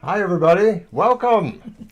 Hi, everybody. Welcome.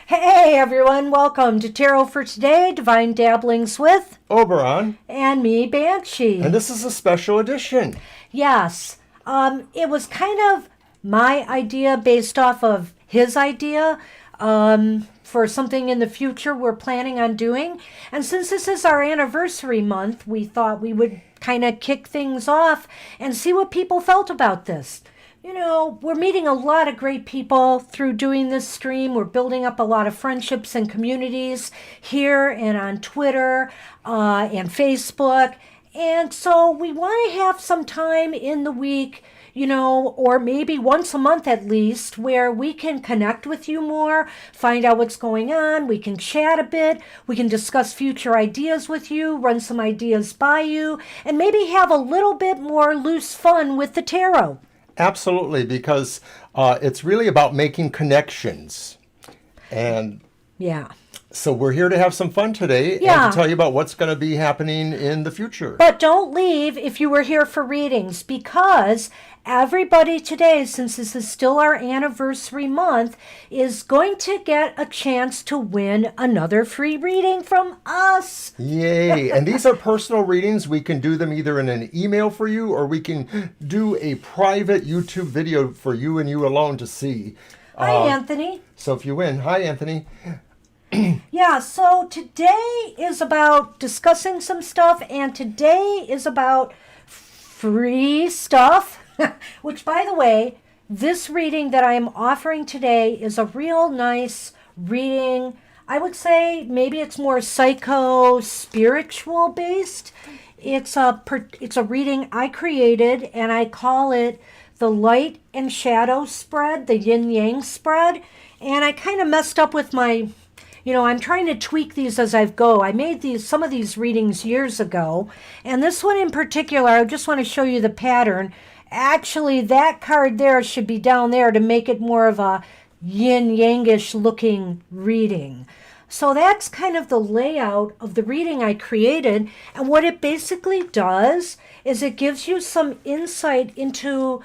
Hey everyone, welcome to Tarot for Today, Divine Dabblings with Oberon. and me, And Banshee. this is a special edition. Yes, it was kind of my idea based off of his idea for something in the future we're planning on doing. And since this is our anniversary month, we thought we would kind of kick things off and see what people felt about this. You know, we're meeting a lot of great people through doing this stream. We're building up a lot of friendships and communities here and on Twitter and Facebook. And so we want to have some time in the week, or maybe once a month at least, where we can connect with you more, find out what's going on. We can chat a bit. We can discuss future ideas with you, run some ideas by you, and maybe have a little bit more loose fun with the tarot. Absolutely, because it's really about making connections. And Yeah. so we're here to have some fun today and Yeah. to tell you about what's going to be happening in the future. But don't leave if you were here for readings, because everybody today, since this is still our anniversary month, is going to get a chance to win another free reading from us. Yay. And these are personal readings. We can do them either in an email for you or we can do a private YouTube video for you and you alone to see. Hi, Anthony. So if you win, hi, Anthony. Yeah, so today is about discussing some stuff, and today is about free stuff, which, by the way, this reading that I am offering today is a real nice reading. I would say maybe it's more psycho-spiritual based. It's a reading I created, and I call it the light and shadow spread, the yin yang spread. And I kind of messed up with my, I'm trying to tweak these as I go. I made some of these readings years ago, and this one in particular, I just want to show you the pattern. Actually, that card there should be down there to make it more of a yin yangish looking reading. So that's kind of the layout of the reading I created, and what it basically does is it gives you some insight into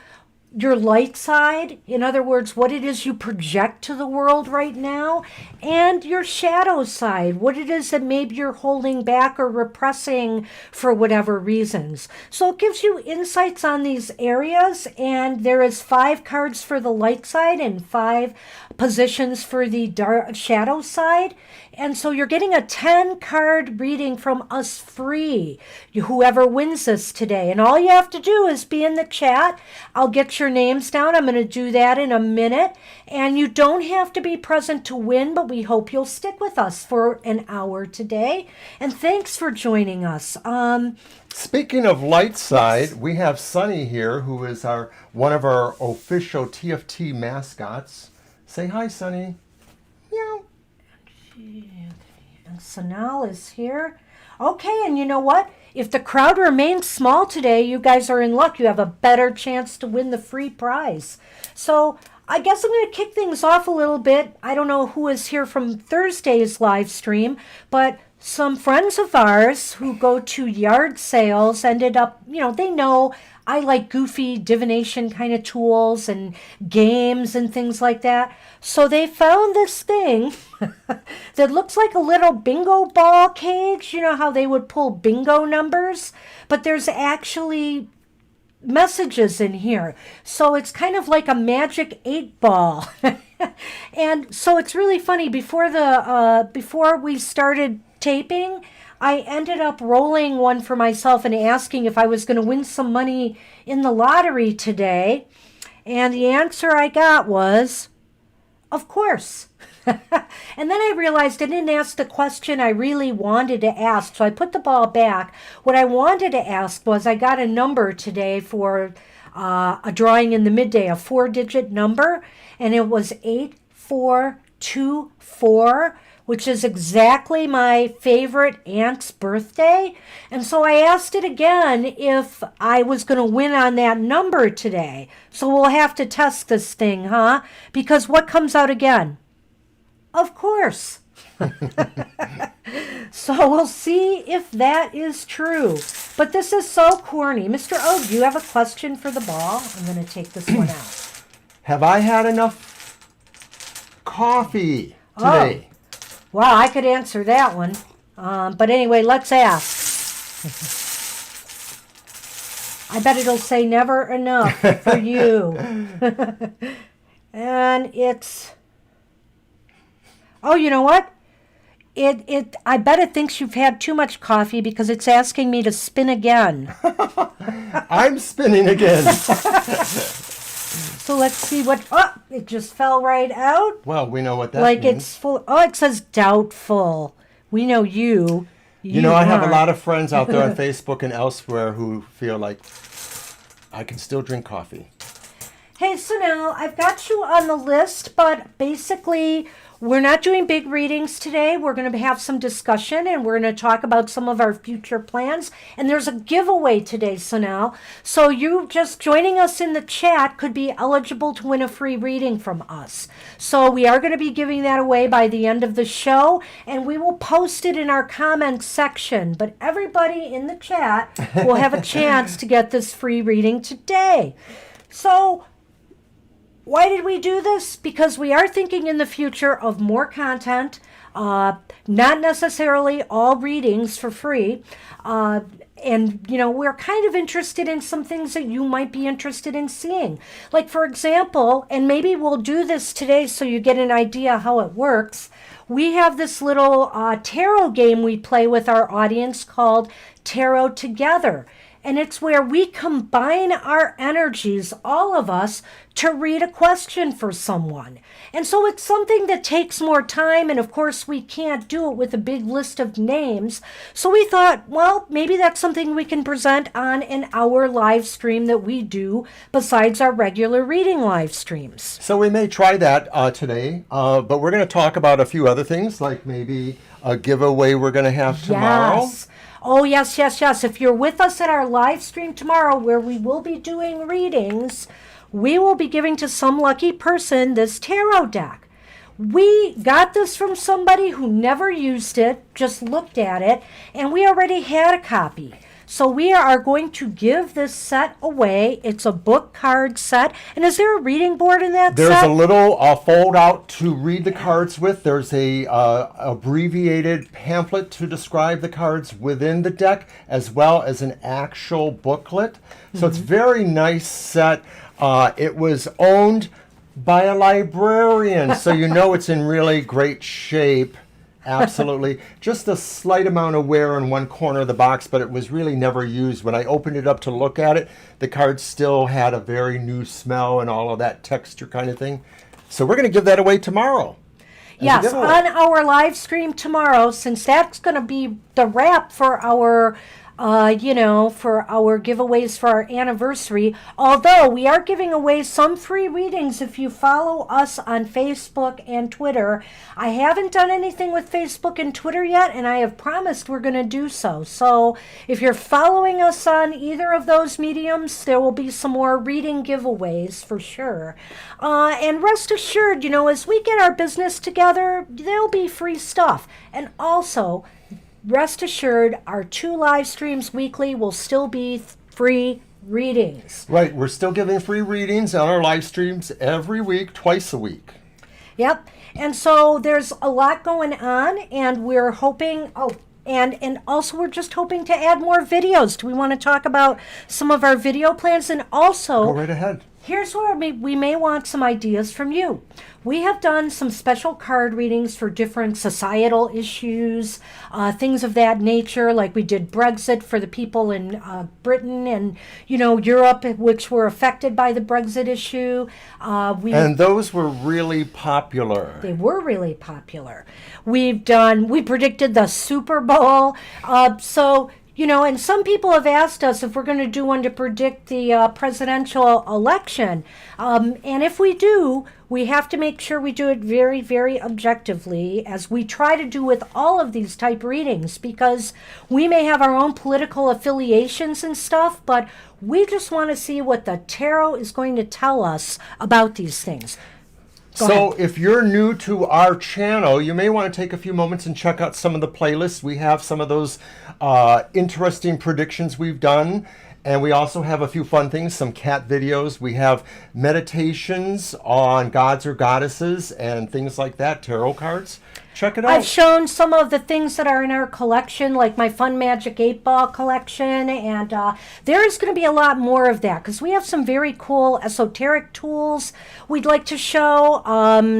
your light side, in other words, what it is you project to the world right now, and your shadow side, what it is that maybe you're holding back or repressing for whatever reasons. So it gives you insights on these areas, and there is 5 cards for the light side and 5 positions for the dark shadow side. And so you're getting a 10 card reading from us free, whoever wins this today. And all you have to do is be in the chat. I'll get your names down. I'm going to do that in a minute. And you don't have to be present to win, but we hope you'll stick with us for an hour today. And thanks for joining us. Speaking of light side, we have Sunny here, who is one of our official TFT mascots. Say hi, Sunny. Meow. And Sanal is here. Okay, and you know what? If the crowd remains small today, you guys are in luck. You have a better chance to win the free prize. So I guess I'm going to kick things off a little bit. I don't know who is here from Thursday's live stream, but some friends of ours who go to yard sales ended up, they know I like goofy divination kind of tools and games and things like that. So they found this thing that looks like a little bingo ball cage. You know how they would pull bingo numbers? But there's actually messages in here. So it's kind of like a magic 8-ball. And so it's really funny. Before we started taping, I ended up rolling one for myself and asking if I was going to win some money in the lottery today. And the answer I got was, of course. And then I realized I didn't ask the question I really wanted to ask. So I put the ball back. What I wanted to ask was, I got a number today for a drawing in the midday, a 4-digit number. And it was 8424, which is exactly my favorite aunt's birthday. And so I asked it again if I was going to win on that number today. So we'll have to test this thing, huh? Because what comes out again? Of course. So we'll see if that is true. But this is so corny. Mr. O, do you have a question for the ball? I'm going to take this one out. Have I had enough coffee today? Well, I could answer that one. But anyway, let's ask. I bet it'll say never enough for you. And it's... Oh, you know what? I bet it thinks you've had too much coffee because it's asking me to spin again. I'm spinning again. So let's see what... Oh, it just fell right out. Well, we know what that Like means. it's full... Oh, it says doubtful. We know you. You know, I have a aren't. lot of friends out there on Facebook and elsewhere who feel like I can still drink coffee. Hey, so now I've got you on the list, but basically we're not doing big readings today. We're going to have some discussion and we're going to talk about some of our future plans. And there's a giveaway today, Sonal. So you just joining us in the chat could be eligible to win a free reading from us. So we are going to be giving that away by the end of the show and we will post it in our comments section. But everybody in the chat will have a chance to get this free reading today. So why did we do this? Because we are thinking in the future of more content, not necessarily all readings for free. And, you know, we're kind of interested in some things that you might be interested in seeing. Like, for example, and maybe we'll do this today so you get an idea how it works. We have this little tarot game we play with our audience called Tarot Together. And it's where we combine our energies, all of us, to read a question for someone. And so it's something that takes more time, and of course we can't do it with a big list of names. So we thought, well, maybe that's something we can present on an hour live stream that we do besides our regular reading live streams. So we may try that today, but we're going to talk about a few other things, like maybe a giveaway we're going to have tomorrow. Yes. Oh, yes, yes, yes. If you're with us at our live stream tomorrow where we will be doing readings, we will be giving to some lucky person this tarot deck. We got this from somebody who never used it, just looked at it, and we already had a copy. So we are going to give this set away. It's a book card set. And is there a reading board in that set? There's a little fold out to read the cards with. There's a abbreviated pamphlet to describe the cards within the deck, as well as an actual booklet. So it's a very nice set. It was owned by a librarian, so you know it's in really great shape. Absolutely. Just a slight amount of wear in one corner of the box, but it was really never used. When I opened it up to look at it, the cards still had a very new smell and all of that texture kind of thing. So we're going to give that away tomorrow. Yes, on our live stream tomorrow, since that's going to be the wrap for our for our giveaways for our anniversary. Although we are giving away some free readings if you follow us on Facebook and Twitter. I haven't done anything with Facebook and Twitter yet, and I have promised we're going to do so. So if you're following us on either of those mediums, there will be some more reading giveaways for sure. And rest assured, as we get our business together, there'll be free stuff. And also, rest assured, our 2 live streams weekly will still be free readings. Right, we're still giving free readings on our live streams every week, twice a week. Yep, and so there's a lot going on, and we're hoping, and also we're just hoping to add more videos. Do we want to talk about some of our video plans? And also, go right ahead. Here's where we may want some ideas from you. We have done some special card readings for different societal issues, things of that nature, like we did Brexit for the people in Britain and, Europe, which were affected by the Brexit issue. And those were really popular. They were really popular. We predicted the Super Bowl. And some people have asked us if we're going to do one to predict the presidential election. And if we do, we have to make sure we do it very, very objectively, as we try to do with all of these type readings, because we may have our own political affiliations and stuff, but we just want to see what the tarot is going to tell us about these things. So if you're new to our channel, you may want to take a few moments and check out some of the playlists. We have some of those interesting predictions we've done. And we also have a few fun things, some cat videos. We have meditations on gods or goddesses and things like that, tarot cards. Check it out. I've shown some of the things that are in our collection, like my Fun Magic 8-Ball collection, and there is going to be a lot more of that because we have some very cool esoteric tools we'd like to show,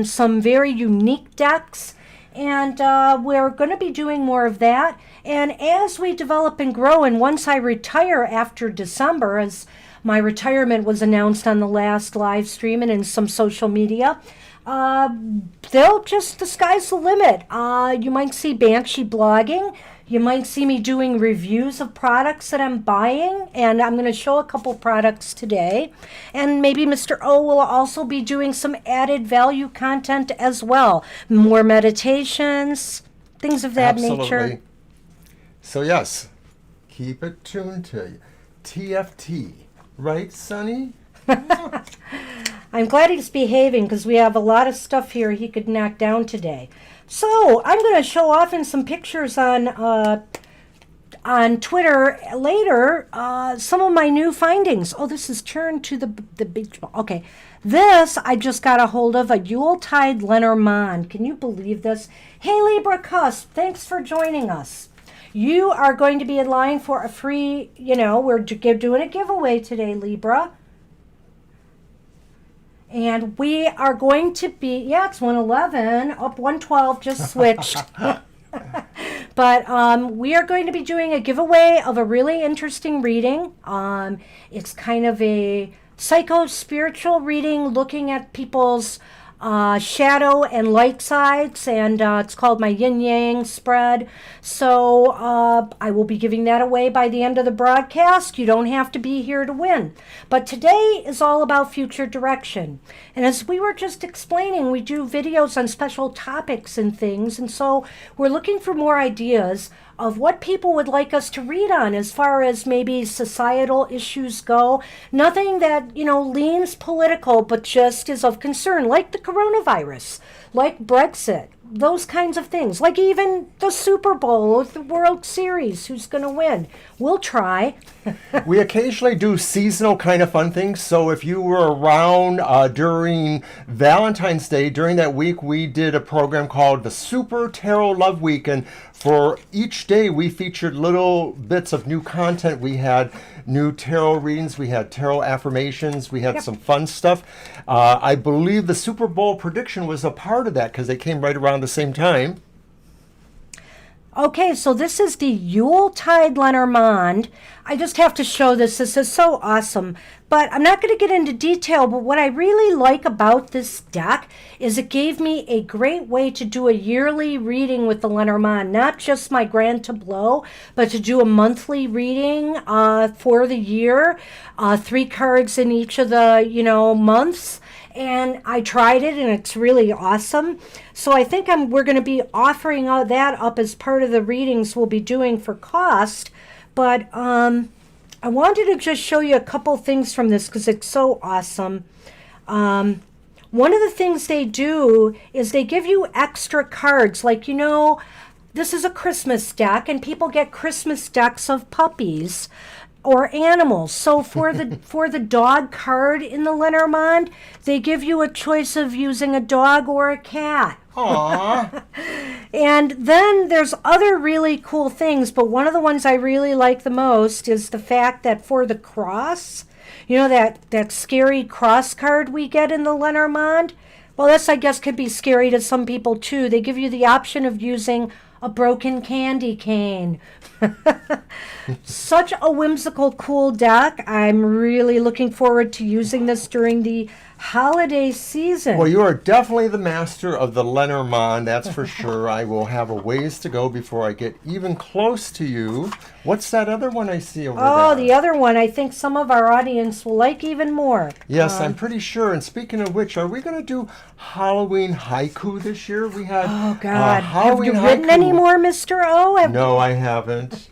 some very unique decks, and we're going to be doing more of that. And as we develop and grow, and once I retire after December, as my retirement was announced on the last live stream and in some social media, the sky's the limit. You might see Banshee blogging. You might see me doing reviews of products that I'm buying, and I'm going to show a couple products today. And maybe Mr. O will also be doing some added value content as well. More meditations, things of that nature. So yes, keep it tuned to TFT. Right, Sonny? I'm glad he's behaving because we have a lot of stuff here he could knock down today. So I'm going to show off in some pictures on Twitter later some of my new findings. Oh, this is turned to the beach ball. Okay, this I just got a hold of, a Yuletide Lenormand. Can you believe this? Hey, Libra Cusp, thanks for joining us. You are going to be in line for a free, we're doing a giveaway today, Libra. And we are going to be, it's 111, up 112, just switched. But we are going to be doing a giveaway of a really interesting reading. It's kind of a psycho-spiritual reading looking at people's shadow and light sides, and it's called my yin yang spread. So I will be giving that away by the end of the broadcast. You don't have to be here to win. But today is all about future direction. And as we were just explaining, we do videos on special topics and things, and so we're looking for more ideas of what people would like us to read on as far as maybe societal issues go. Nothing that, leans political, but just is of concern, like the coronavirus, like Brexit, those kinds of things, like even the Super Bowl or the World Series, who's going to win. We'll try. We occasionally do seasonal kind of fun things. So if you were around during Valentine's Day, during that week, we did a program called the Super Tarot Love Week. And for each day, we featured little bits of new content. We had new tarot readings. We had tarot affirmations. We had some fun stuff. I believe the Super Bowl prediction was a part of that because they came right around the same time. Okay, so this is the Yuletide Lenormand. I just have to show this. This is so awesome. But I'm not going to get into detail, but what I really like about this deck is it gave me a great way to do a yearly reading with the Lenormand. Not just my grand tableau, but to do a monthly reading for the year. 3 cards in each of the, months. And I tried it, and it's really awesome. So I think we're going to be offering that up as part of the readings we'll be doing for cost. But I wanted to just show you a couple things from this because it's so awesome. One of the things they do is they give you extra cards. Like, this is a Christmas deck, and people get Christmas decks of puppies or animals. So for the dog card in the Lenormand, they give you a choice of using a dog or a cat. Aww. And then there's other really cool things, but one of the ones I really like the most is the fact that for the cross, that scary cross card we get in the Lenormand, well, this, I guess, could be scary to some people too. They give you the option of using a broken candy cane. Such a whimsical, cool deck. I'm really looking forward to using this during the holiday season. Well, you are definitely the master of the Lenormand, that's for sure. I will have a ways to go before I get even close to you. What's that other one I see over there? Oh, the other one I think some of our audience will like even more. Yes, I'm pretty sure. And speaking of which, are we going to do Halloween haiku this year? We had Oh, God. Halloween Have you written haiku. any more, Mr. O? No, I haven't.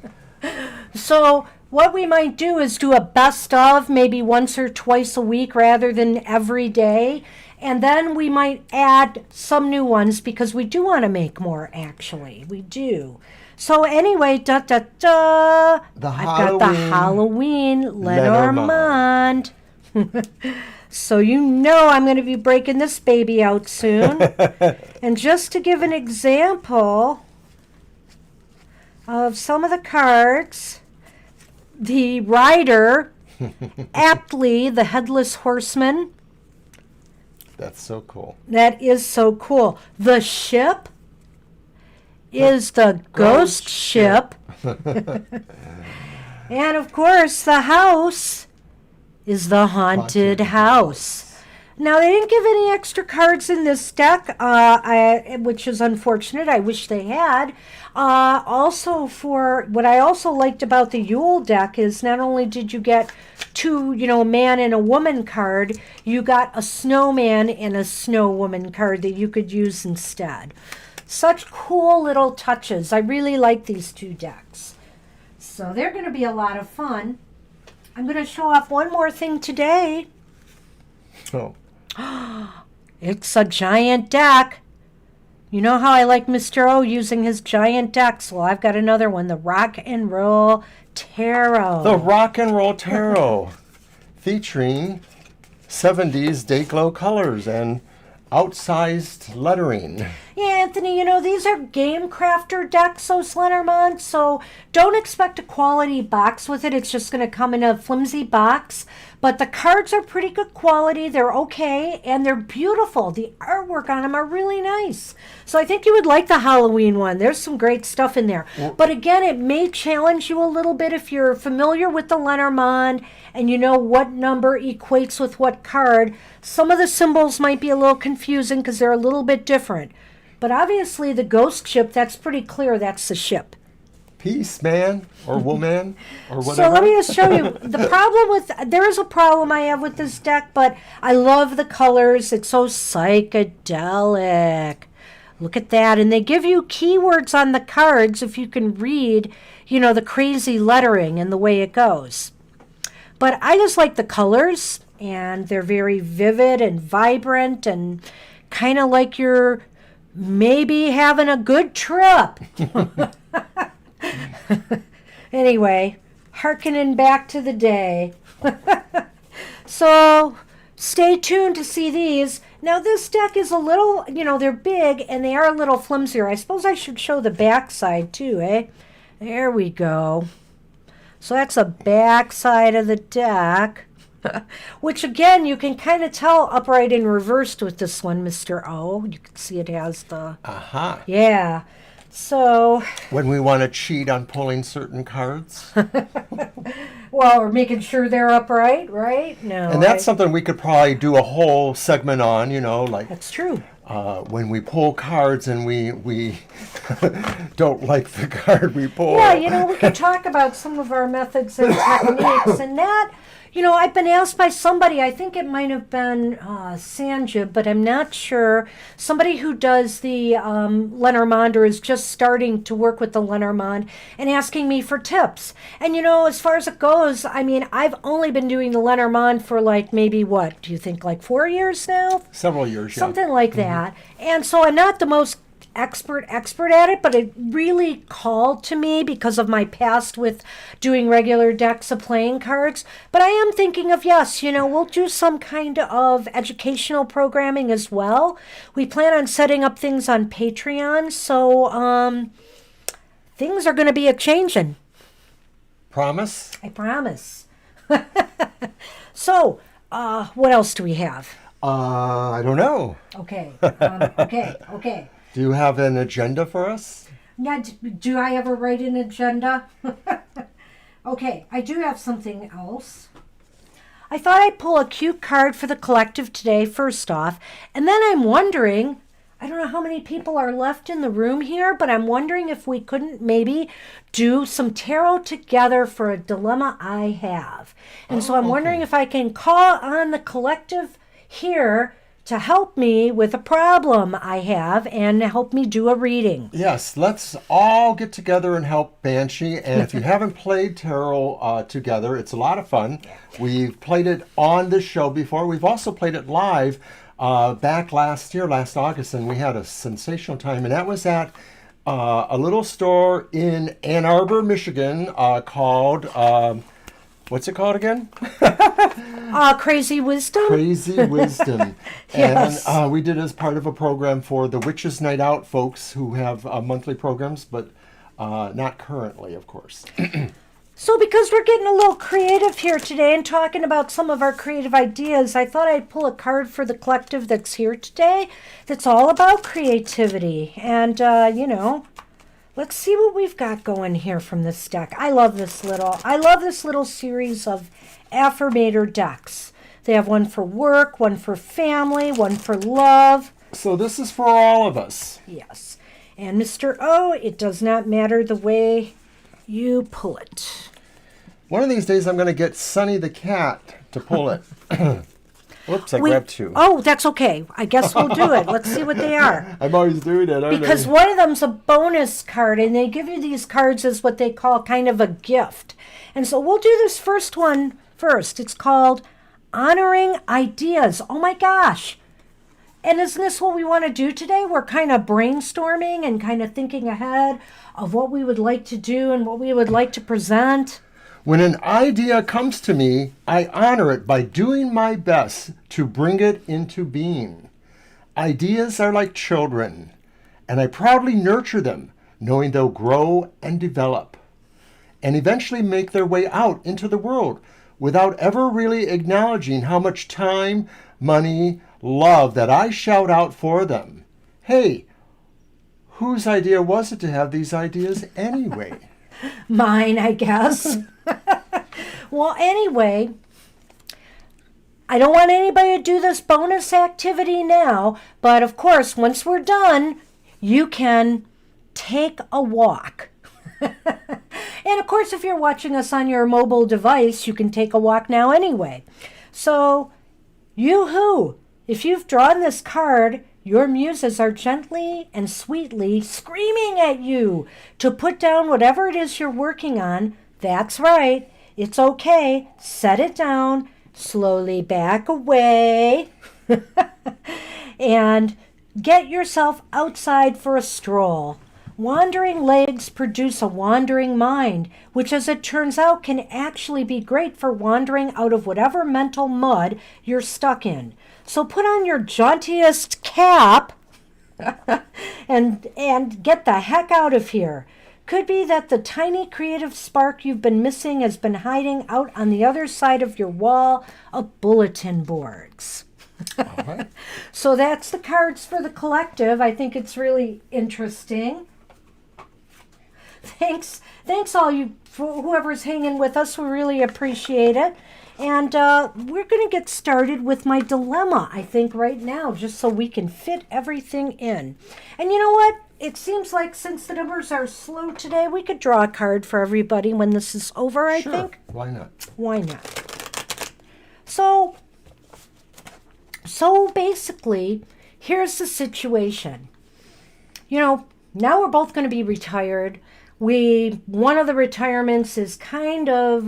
So what we might do is do a best of maybe once or twice a week rather than every day. And then we might add some new ones because we do want to make more, actually. We do. So anyway, I've got the Halloween Halloween Lenormand. Lenormand. So you know I'm going to be breaking this baby out soon. And just to give an example of some of the cards, the rider, aptly the headless horseman. That's so cool. That is so cool. The ship is the ghost ship. And of course, the house is the haunted house. Now, they didn't give any extra cards in this deck, which is unfortunate. I wish they had. Also, for what I also liked about the Yule deck is not only did you get two, a man and a woman card, you got a snowman and a snow woman card that you could use instead. Such cool little touches. I really like these two decks. So they're going to be a lot of fun. I'm going to show off one more thing today. Oh. It's a giant deck. You know how I like Mr. O using his giant decks? Well, I've got another one, the Rock and Roll Tarot. The Rock and Roll Tarot, featuring 70s Dayglow colors and outsized lettering. Yeah, Anthony, these are Game Crafter decks, those Lenormand, so don't expect a quality box with it. It's just going to come in a flimsy box. But the cards are pretty good quality. They're okay, and they're beautiful. The artwork on them are really nice. So I think you would like the Halloween one. There's some great stuff in there. But again, it may challenge you a little bit if you're familiar with the Lenormand and you know what number equates with what card. Some of the symbols might be a little confusing because they're a little bit different. But obviously the ghost ship, that's pretty clear. That's the ship. Peace, man, or woman, or whatever. So let me just show you. There is a problem I have with this deck, but I love the colors. It's so psychedelic. Look at that. And they give you keywords on the cards if you can read, the crazy lettering and the way it goes. But I just like the colors, and they're very vivid and vibrant and kind of like you're maybe having a good trip. Anyway, hearkening back to the day. So stay tuned to see these. Now this deck is a little, they're big and they are a little flimsier. I suppose I should show the back side too, eh? There we go. So that's the back side of the deck. Which again, you can kind of tell upright and reversed with this one, Mr. O. You can see it has the... Aha. Yeah. So... When we want to cheat on pulling certain cards. Well, we're making sure they're upright, right? No. And that's something we could probably do a whole segment on, like... That's true. When we pull cards and we don't like the card we pull. Yeah, we could talk about some of our methods and techniques. And that, I've been asked by somebody, I think it might have been Sanja, but I'm not sure. Somebody who does the Lenormand or is just starting to work with the Lenormand and asking me for tips. And, as far as it goes, I've only been doing the Lenormand for maybe what? Do you think 4 years now? Several years, yeah. Something like that. And so I'm not the most expert at it, but it really called to me because of my past with doing regular decks of playing cards. But I am thinking of, yes, we'll do some kind of educational programming as well. We plan on setting up things on Patreon, so things are going to be a-changing. Promise? I promise. So, what else do we have? I don't know. Okay. Okay. Do you have an agenda for us? Yeah, do I ever write an agenda? Okay, I do have something else. I thought I'd pull a cute card for the collective today, first off. And then I'm wondering, I don't know how many people are left in the room here, but I'm wondering if we couldn't maybe do some tarot together for a dilemma I have. And so I'm wondering if I can call on the collective here to help me with a problem I have and help me do a reading. Yes, let's all get together and help Banshee. And if you haven't played tarot together, it's a lot of fun. We've played it on this show before. We've also played it live back last August, and we had a sensational time. And that was at A little store in Ann Arbor, Michigan, called, what's it called again? Crazy Wisdom? Crazy Wisdom. Yes. And we did it as part of a program for the Witches Night Out folks who have monthly programs, but not currently, of course. So because we're getting a little creative here today and talking about some of our creative ideas, I thought I'd pull a card for the collective that's here today that's all about creativity. And, let's see what we've got going here from this deck. I love this little series of affirmator decks. They have one for work, one for family, one for love. So this is for all of us. Yes. And Mr. O, it does not matter the way you pull it. One of these days I'm going to get Sunny the cat to pull it. Oops, I grabbed two. Oh, that's okay. I guess we'll do it. Let's see what they are. I'm always doing it, aren't Because I? one of them's a bonus card, and they give you these cards as what they call kind of a gift. And so we'll do this first one first. It's called Honoring Ideas. Oh my gosh. And isn't this what we want to do today? We're kind of brainstorming and kind of thinking ahead of what we would like to do and what we would like to present. When an idea comes to me, I honor it by doing my best to bring it into being. Ideas are like children, and I proudly nurture them, knowing they'll grow and develop, and eventually make their way out into the world without ever really acknowledging how much time, money, love that I shout out for them. Hey, whose idea was it to have these ideas anyway? Mine, I guess. Well, anyway, I don't want anybody to do this bonus activity now, but of course, once we're done, you can take a walk. And of course, if you're watching us on your mobile device, you can take a walk now anyway. So, yoo-hoo! If you've drawn this card, your muses are gently and sweetly screaming at you to put down whatever it is you're working on. That's right. It's okay. Set it down. Slowly back away. And get yourself outside for a stroll. Wandering legs produce a wandering mind, which as it turns out can actually be great for wandering out of whatever mental mud you're stuck in. So put on your jauntiest cap and get the heck out of here. Could be that the tiny creative spark you've been missing has been hiding out on the other side of your wall of bulletin boards. All right. So that's the cards for the collective. I think it's really interesting. Thanks all you, for whoever's hanging with us. We really appreciate it. And we're going to get started with my dilemma, I think, right now, just so we can fit everything in. And you know what? It seems like since the numbers are slow today, we could draw a card for everybody when this is over, I think. Why not? Why not? So basically, here's the situation. Now we're both going to be retired. One of the retirements is kind of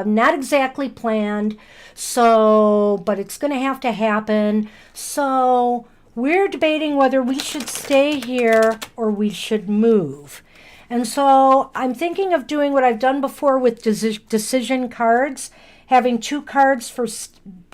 not exactly planned, but it's going to have to happen. So we're debating whether we should stay here or we should move. And so I'm thinking of doing what I've done before with decision cards, having 2 cards for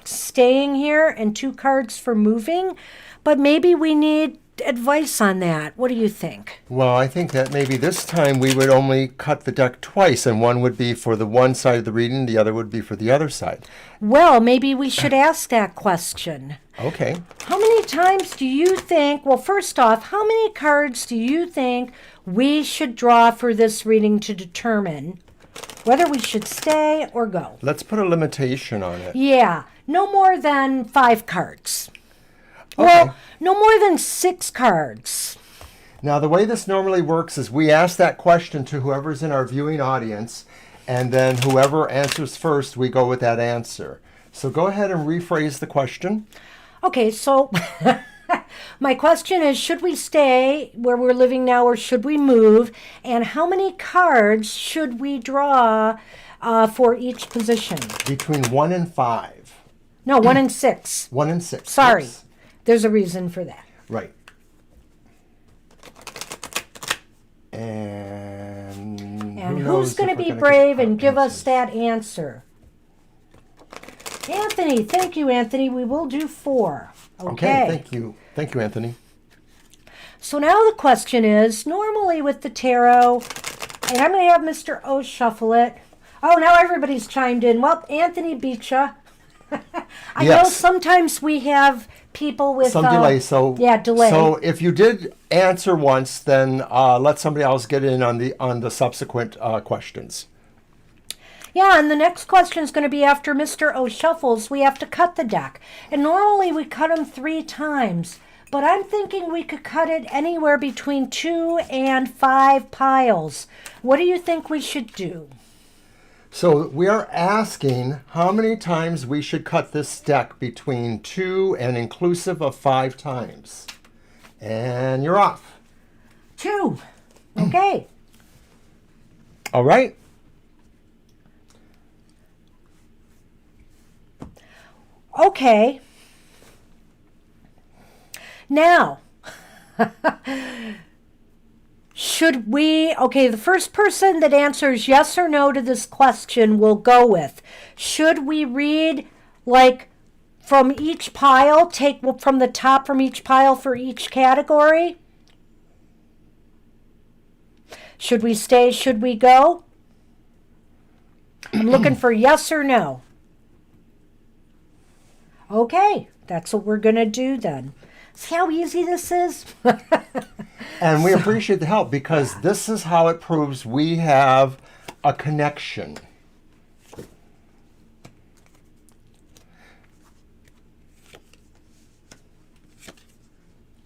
staying here and 2 cards for moving. But maybe we need advice on that. What do you think? Well, I think that maybe this time we would only cut the deck twice, and one would be for the one side of the reading, the other would be for the other side. Well, maybe we should ask that question. Okay. How many times do you think, well, first off, how many cards do you think we should draw for this reading to determine whether we should stay or go? Let's put a limitation on it. Yeah, no more than 5 cards. Okay. Well, no more than 6 cards. Now, the way this normally works is we ask that question to whoever's in our viewing audience, and then whoever answers first, we go with that answer. So go ahead and rephrase the question. Okay, so my question is, should we stay where we're living now or should we move? And how many cards should we draw for each position? Between 1 and 5. No, 1 and 6. 1 and 6. Sorry. Yes. There's a reason for that. Right. who's going to if we're be gonna brave get and give us answers. that answer? Anthony, thank you, Anthony. We will do 4. Okay, thank you. Thank you, Anthony. So now the question is, normally with the tarot, and I'm going to have Mr. O shuffle it. Oh, now everybody's chimed in. Well, Anthony beat ya. I know Yes. sometimes we have people with Some delay, so delay. So if you did answer once, then let somebody else get in on the subsequent questions. Yeah, and the next question is going to be after Mr. O shuffles, we have to cut the deck. And normally we cut them 3 times, but I'm thinking we could cut it anywhere between 2 and 5 piles. What do you think we should do? So we are asking how many times we should cut this deck between 2 and inclusive of 5 times. And you're off. 2. Okay. All right. Okay. Now, should we, the first person that answers yes or no to this question will go with, should we read like from each pile, take from the top from each pile for each category? Should we stay, should we go? I'm looking for yes or no. Okay, that's what we're going to do then. See how easy this is? And we appreciate the help because this is how it proves we have a connection.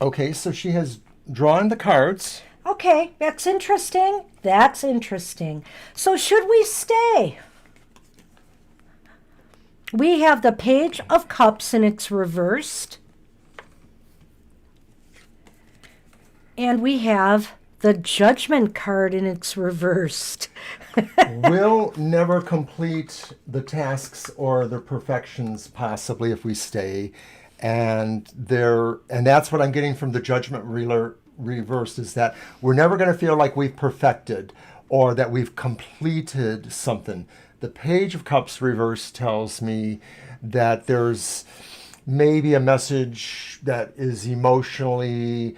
Okay, so she has drawn the cards. Okay, that's interesting. That's interesting. So should we stay? We have the Page of Cups and it's reversed. And we have the Judgment card and it's reversed. We'll never complete the tasks or the perfections possibly if we stay. And that's what I'm getting from the Judgment reversed is that we're never going to feel like we've perfected or that we've completed something. The Page of Cups reverse tells me that there's maybe a message that is emotionally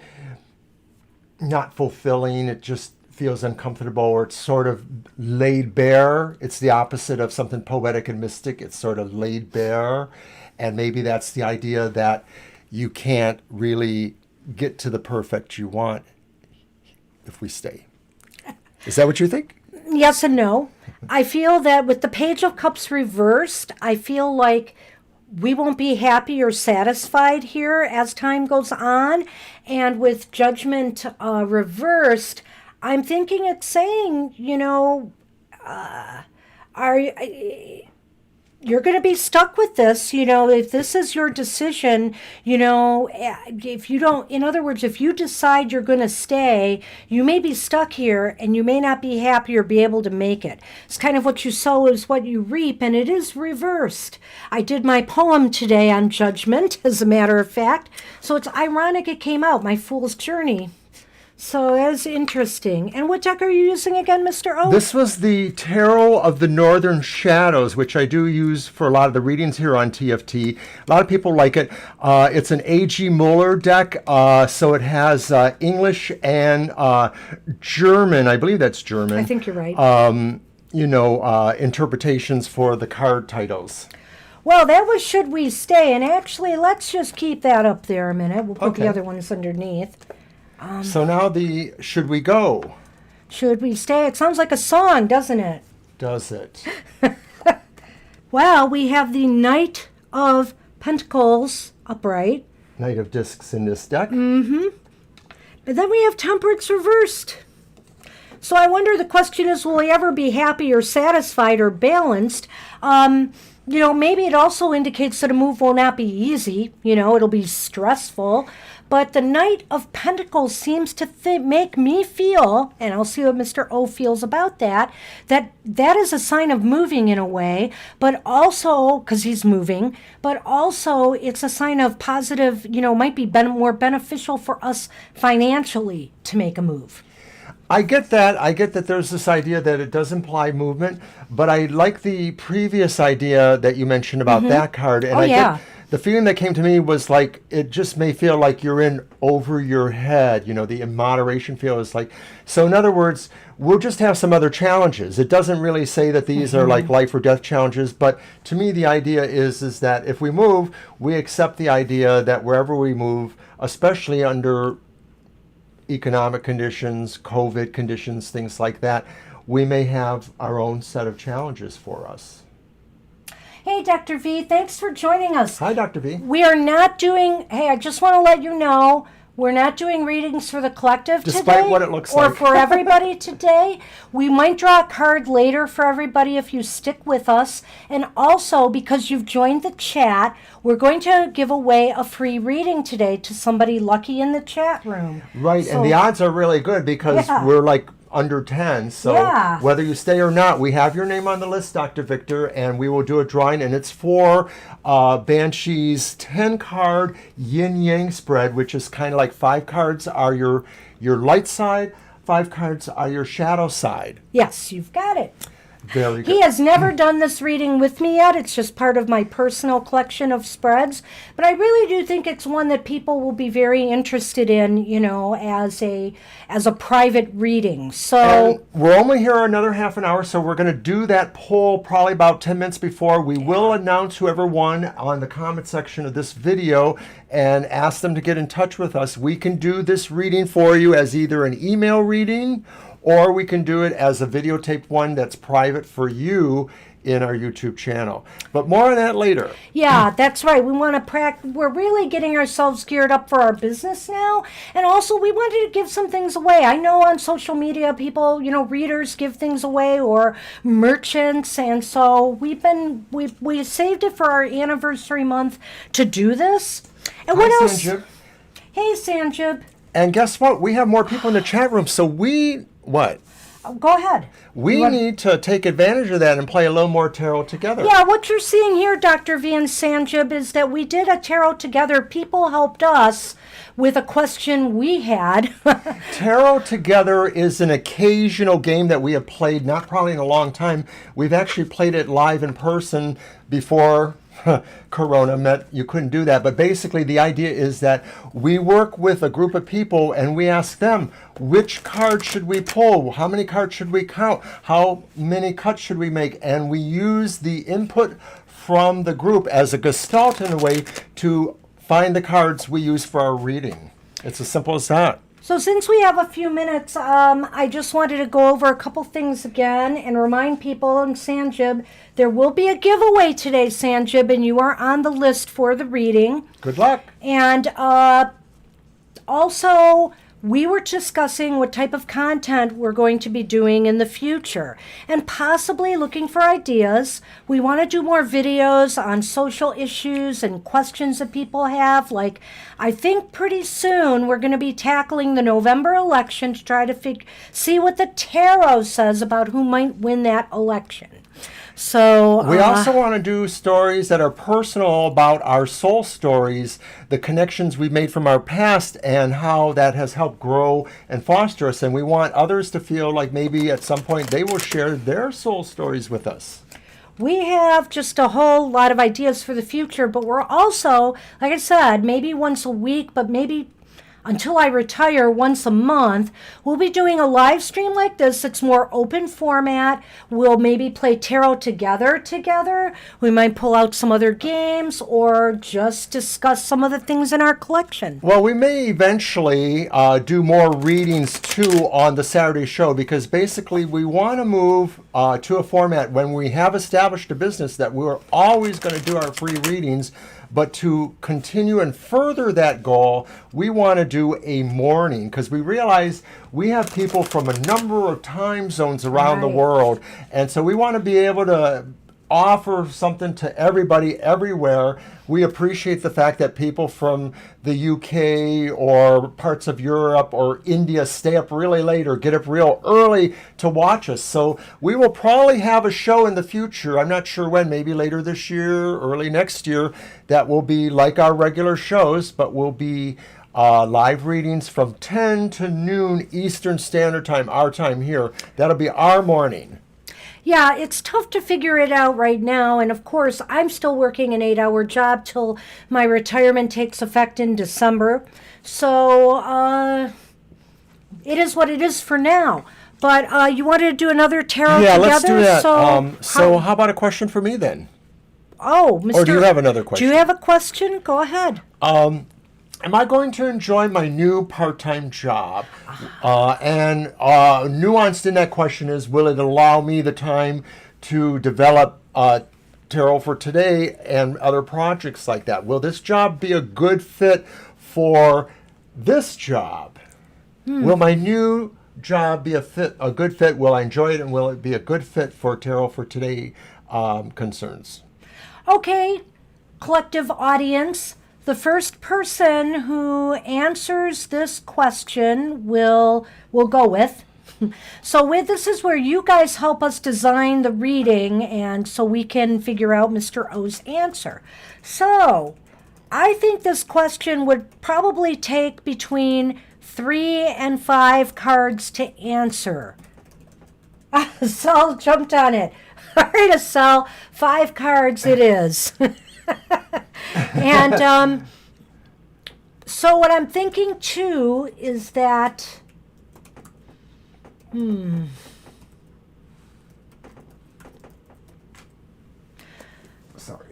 not fulfilling. It just feels uncomfortable or it's sort of laid bare. It's the opposite of something poetic and mystic. It's sort of laid bare. And maybe that's the idea that you can't really get to the perfect you want if we stay. Is that what you think? Yes and no. I feel that with the Page of Cups reversed, I feel like we won't be happy or satisfied here as time goes on. And with Judgment reversed, I'm thinking it's saying, you're going to be stuck with this, if this is your decision, if you don't, in other words, if you decide you're going to stay, you may be stuck here and you may not be happy or be able to make it. It's kind of what you sow is what you reap, and it is reversed. I did my poem today on Judgment, as a matter of fact, so it's ironic it came out, My Fool's Journey. So that's interesting. And what deck are you using again, Mr. O? This was the Tarot of the Northern Shadows, which I do use for a lot of the readings here on TFT. A lot of people like it. It's an A.G. Muller deck, so it has English and German. I believe that's German. I think you're right. Interpretations for the card titles. Well, that was Should We Stay? And actually, let's just keep that up there a minute. We'll put the Okay. other ones underneath. So now the Should We Go? Should We Stay? It sounds like a song, doesn't it? Does it? Well, we have the Knight of Pentacles upright. Knight of Discs in this deck. But then we have Temperance reversed. So I wonder, the question is, will he ever be happy or satisfied or balanced? Maybe it also indicates that a move will not be easy. It'll be stressful. But the Knight of Pentacles seems to make me feel, and I'll see what Mr. O feels about that is a sign of moving in a way, but also, because he's moving, but also it's a sign of positive, might be more beneficial for us financially to make a move. I get that. I get that there's this idea that it does imply movement, but I like the previous idea that you mentioned about that card. And Oh, I yeah. get the feeling that came to me was like it just may feel like you're in over your head. You know, the in moderation feel is like. So in other words, we'll just have some other challenges. It doesn't really say that these are like life or death challenges, but to me the idea is that if we move, we accept the idea that wherever we move, especially under economic conditions, COVID conditions, things like that, we may have our own set of challenges for us. Hey, Dr. V, thanks for joining us. Hi, Dr. V. We are not doing, hey, I just want to let you know, we're not doing readings for the collective Despite today. what it looks or like. for everybody today. We might draw a card later for everybody if you stick with us. And also, because you've joined the chat, we're going to give away a free reading today to somebody lucky in the chat room. Right, So- and the odds are really good because Yeah. we're like under 10. So Yeah. whether you stay or not, we have your name on the list, Dr. Victor, and we will do a drawing. And it's for Banshee's 10-card yin-yang spread, which is kind of like 5 cards are your light side, 5 cards are your shadow side. Yes, you've got it. Very good. He has never done this reading with me yet. It's just part of my personal collection of spreads. But I really do think it's one that people will be very interested in, you know, as a private reading. So And we're only here another half an hour, so we're going to do that poll probably about 10 minutes before. We will announce whoever won on the comment section of this video and ask them to get in touch with us. We can do this reading for you as either an email reading or we can do it as a videotaped one that's private for you in our YouTube channel. But more on that later. yeah, that's right. We want to practice. We're really getting ourselves geared up for our business now. And also we wanted to give some things away. I know on social media people, you know, readers give things away or merchants. And so we saved it for our anniversary month to do this. And what Hi, else? Sanjib. Hey, Sanjib. And guess what? We have more people in the chat room, so what? Go ahead. We need to take advantage of that and play a little more tarot together. Yeah, what you're seeing here, Dr. V and Sanjib, is that we did a tarot together. People helped us with a question we had. Tarot Together is an occasional game that we have played, not probably in a long time. We've actually played it live in person before Corona met. You couldn't do that. But basically the idea is that we work with a group of people and we ask them, which card should we pull? How many cards should we count? How many cuts should we make? And we use the input from the group as a gestalt in a way to find the cards we use for our reading. It's as simple as that. So since we have a few minutes, I just wanted to go over a couple things again and remind people, and Sanjib, there will be a giveaway today, Sanjib, and you are on the list for the reading. Good luck. And also, we were discussing what type of content we're going to be doing in the future and possibly looking for ideas. We want to do more videos on social issues and questions that people have. Like, I think pretty soon we're going to be tackling the November election to try to see what the tarot says about who might win that election. So we also want to do stories that are personal about our soul stories, the connections we've made from our past and how that has helped grow and foster us. And we want others to feel like maybe at some point they will share their soul stories with us. We have just a whole lot of ideas for the future, but we're also, like I said, maybe once a week, but maybe until I retire once a month, we'll be doing a live stream like this. It's more open format. We'll maybe play tarot together. We might pull out some other games or just discuss some of the things in our collection. Well, we may eventually do more readings too on the Saturday show because basically we want to move to a format when we have established a business that we're always going to do our free readings. But to continue and further that goal, we want to do a morning because we realize we have people from a number of time zones around the world. And so we want to be able to offer something to everybody everywhere. We appreciate the fact that people from the UK or parts of Europe or India stay up really late or get up real early to watch us. So we will probably have a show in the future. I'm not sure when, maybe later this year, early next year, that will be like our regular shows, but will be live readings from 10 to noon Eastern Standard Time, our time here. That'll be our morning. Yeah, it's tough to figure it out right now. And of course, I'm still working an 8-hour job till my retirement takes effect in December. So it is what it is for now. But you wanted to do another tarot Yeah, together? let's do that. So, How about a question for me then? oh, Mr. Or do you have another question? Do you have a question? Go ahead. Am I going to enjoy my new part-time job? And nuanced in that question is, will it allow me the time to develop tarot for today and other projects like that? Will this job be a good fit for this job? Will my new job be a good fit? Will I enjoy it, and will it be a good fit for tarot for today concerns? Okay, collective audience. The first person who answers this question will go with. So this is where you guys help us design the reading, and so we can figure out Mr. O's answer. So I think this question would probably take between 3 and 5 cards to answer. Sal jumped on it. All right, Asal, 5 cards it is. And so what I'm thinking too is that, Sorry.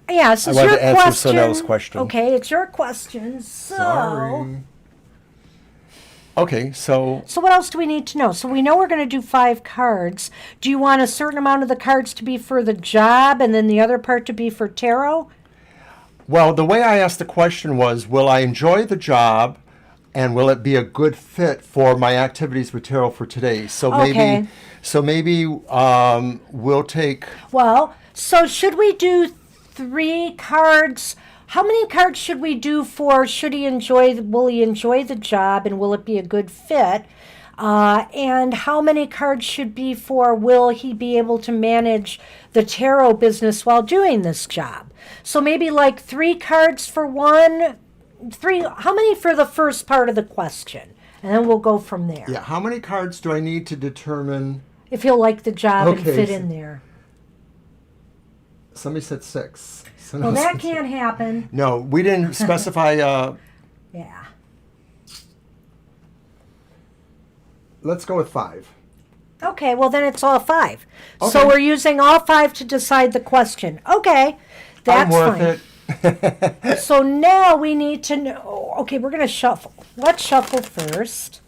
yes, it's I wanted your to answer question. Sonel's question. Okay, it's your question. So, Sorry. Okay, so so what else do we need to know? So we know we're going to do 5 cards. Do you want a certain amount of the cards to be for the job and then the other part to be for tarot? well, the way I asked the question was, will I enjoy the job, and will it be a good fit for my activities with tarot for today? So Okay. maybe we'll take. Well, so should we do 3 cards? How many cards should we do for will he enjoy the job and will it be a good fit? And how many cards should be for will he be able to manage the tarot business while doing this job? So maybe like 3 cards for one, 3, how many for the first part of the question? And then we'll go from there. Yeah, how many cards do I need to determine? If he'll like the job and Okay, fit so- in there. Somebody said 6. Well, that can't happen. No, we didn't specify. Yeah. Let's go with 5. Okay, well then it's all 5. Okay. So we're using all 5 to decide the question. Okay, that's I'm worth fine. it. So now we need to know. Okay, we're gonna shuffle. Let's shuffle first.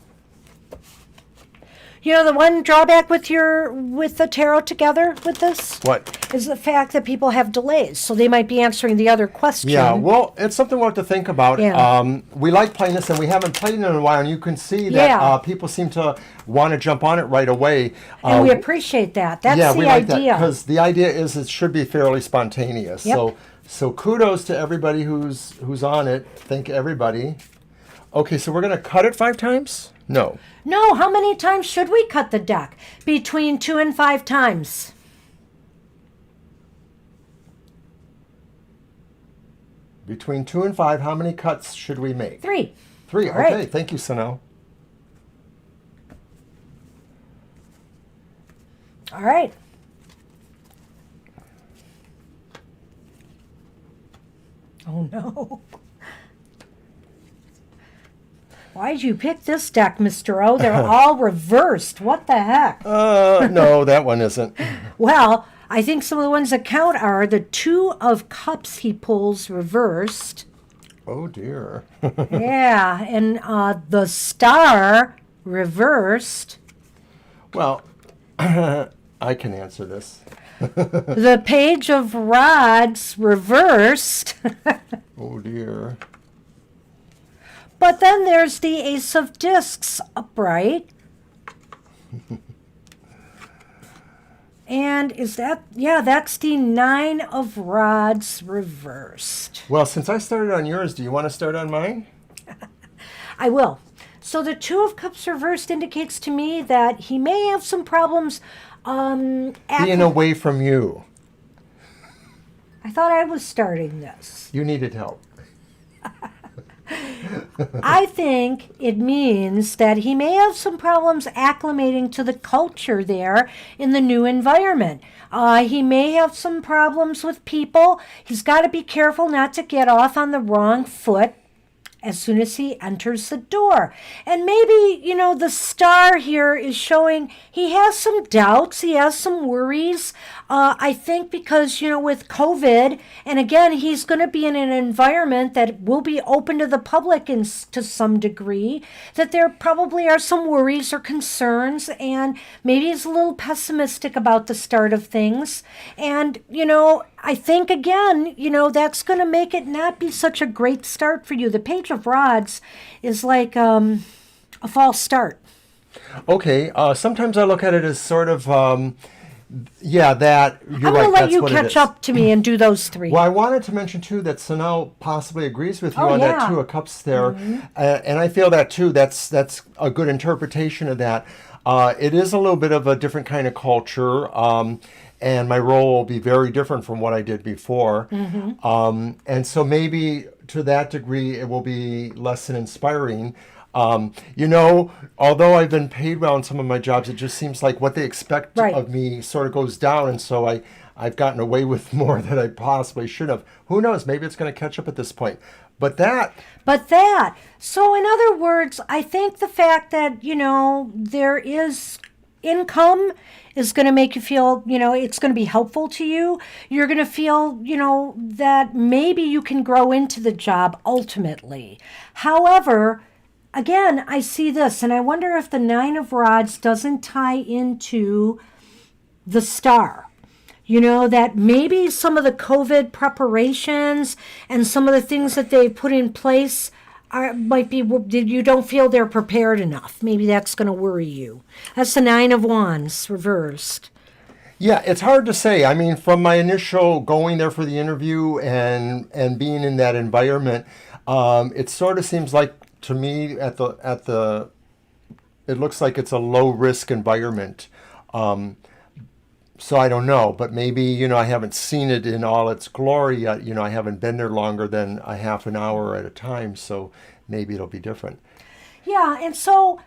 You know, the one drawback with the tarot together with this What? is the fact that people have delays, so they might be answering the other question. Yeah, well, it's something we'll have to think about. Yeah. We like playing this, and we haven't played it in a while, and you can see that Yeah. people seem to want to jump on it right away. And we appreciate that. That's yeah, the we like idea. that because the idea is it should be fairly spontaneous. Yep. So kudos to everybody who's on it. Thank everybody. Okay, so we're gonna cut it 5 times? No. No, how many times should we cut the deck? Between 2 and 5 times. Between 2 and 5, how many cuts should we make? 3. 3. All Okay, right. thank you, Sonel. All right. Oh no. Why'd you pick this deck, Mr. O? They're all reversed. What the heck? No, that one isn't. Well, I think some of the ones that count are the 2 of Cups he pulls reversed. Oh dear. Yeah, and the Star reversed. Well, I can answer this. The Page of Rods reversed. Oh dear. But then there's the Ace of Discs upright. And is that, yeah, that's the 9 of Rods reversed. Well, since I started on yours, do you want to start on mine? I will. So the 2 of Cups reversed indicates to me that he may have some problems. Being away from you. I thought I was starting this. You needed help. I think it means that he may have some problems acclimating to the culture there in the new environment. He may have some problems with people. He's got to be careful not to get off on the wrong foot as soon as he enters the door. And maybe, the star here is showing he has some doubts, he has some worries. I think because, with COVID, and again, he's going to be in an environment that will be open to the public to some degree, that there probably are some worries or concerns, and maybe he's a little pessimistic about the start of things. And, I think, again, that's going to make it not be such a great start for you. The Page of Rods is like a false start. Okay, sometimes I look at it as sort of, that, you're I'm going right, to let that's you what it catch is. up to me and do those three. Well, I wanted to mention too that Sanel possibly agrees with you on that yeah. Two of Cups there, and I feel that too. That's a good interpretation of that. It is a little bit of a different kind of culture, and my role will be very different from what I did before, and so maybe to that degree it will be less than inspiring. Although I've been paid well in some of my jobs, it just seems like what they expect Right. of me sort of goes down, and so I've gotten away with more than I possibly should have. Who knows? Maybe it's going to catch up at this point. But that. So in other words, I think the fact that, there is income is going to make you feel, it's going to be helpful to you. You're going to feel, that maybe you can grow into the job ultimately. However, again, I see this, and I wonder if the Nine of Rods doesn't tie into the star. That maybe some of the COVID preparations and some of the things that they've put in place might be, you don't feel they're prepared enough. Maybe that's going to worry you. That's the Nine of Wands reversed. Yeah, it's hard to say. I mean, from my initial going there for the interview and being in that environment, it sort of seems like to me it looks like it's a low risk environment. So I don't know, but maybe, I haven't seen it in all its glory yet. I haven't been there longer than a half an hour at a time, so maybe it'll be different. Yeah, and so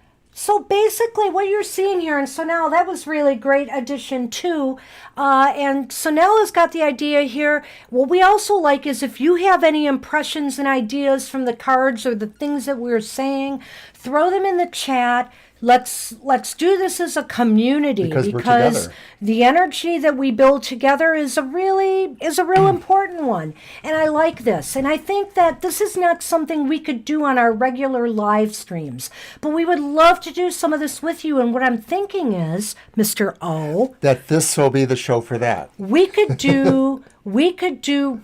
basically what you're seeing here, and so now that was really great addition too. And so now has got the idea here. What we also like is if you have any impressions and ideas from the cards or the things that we're saying, throw them in the chat. Let's do this as a community Because we're together. The energy that we build together is a real important one. And I like this. And I think that this is not something we could do on our regular live streams. But we would love to do some of this with you. And what I'm thinking is, Mr. O, that this will be the show for that. we could do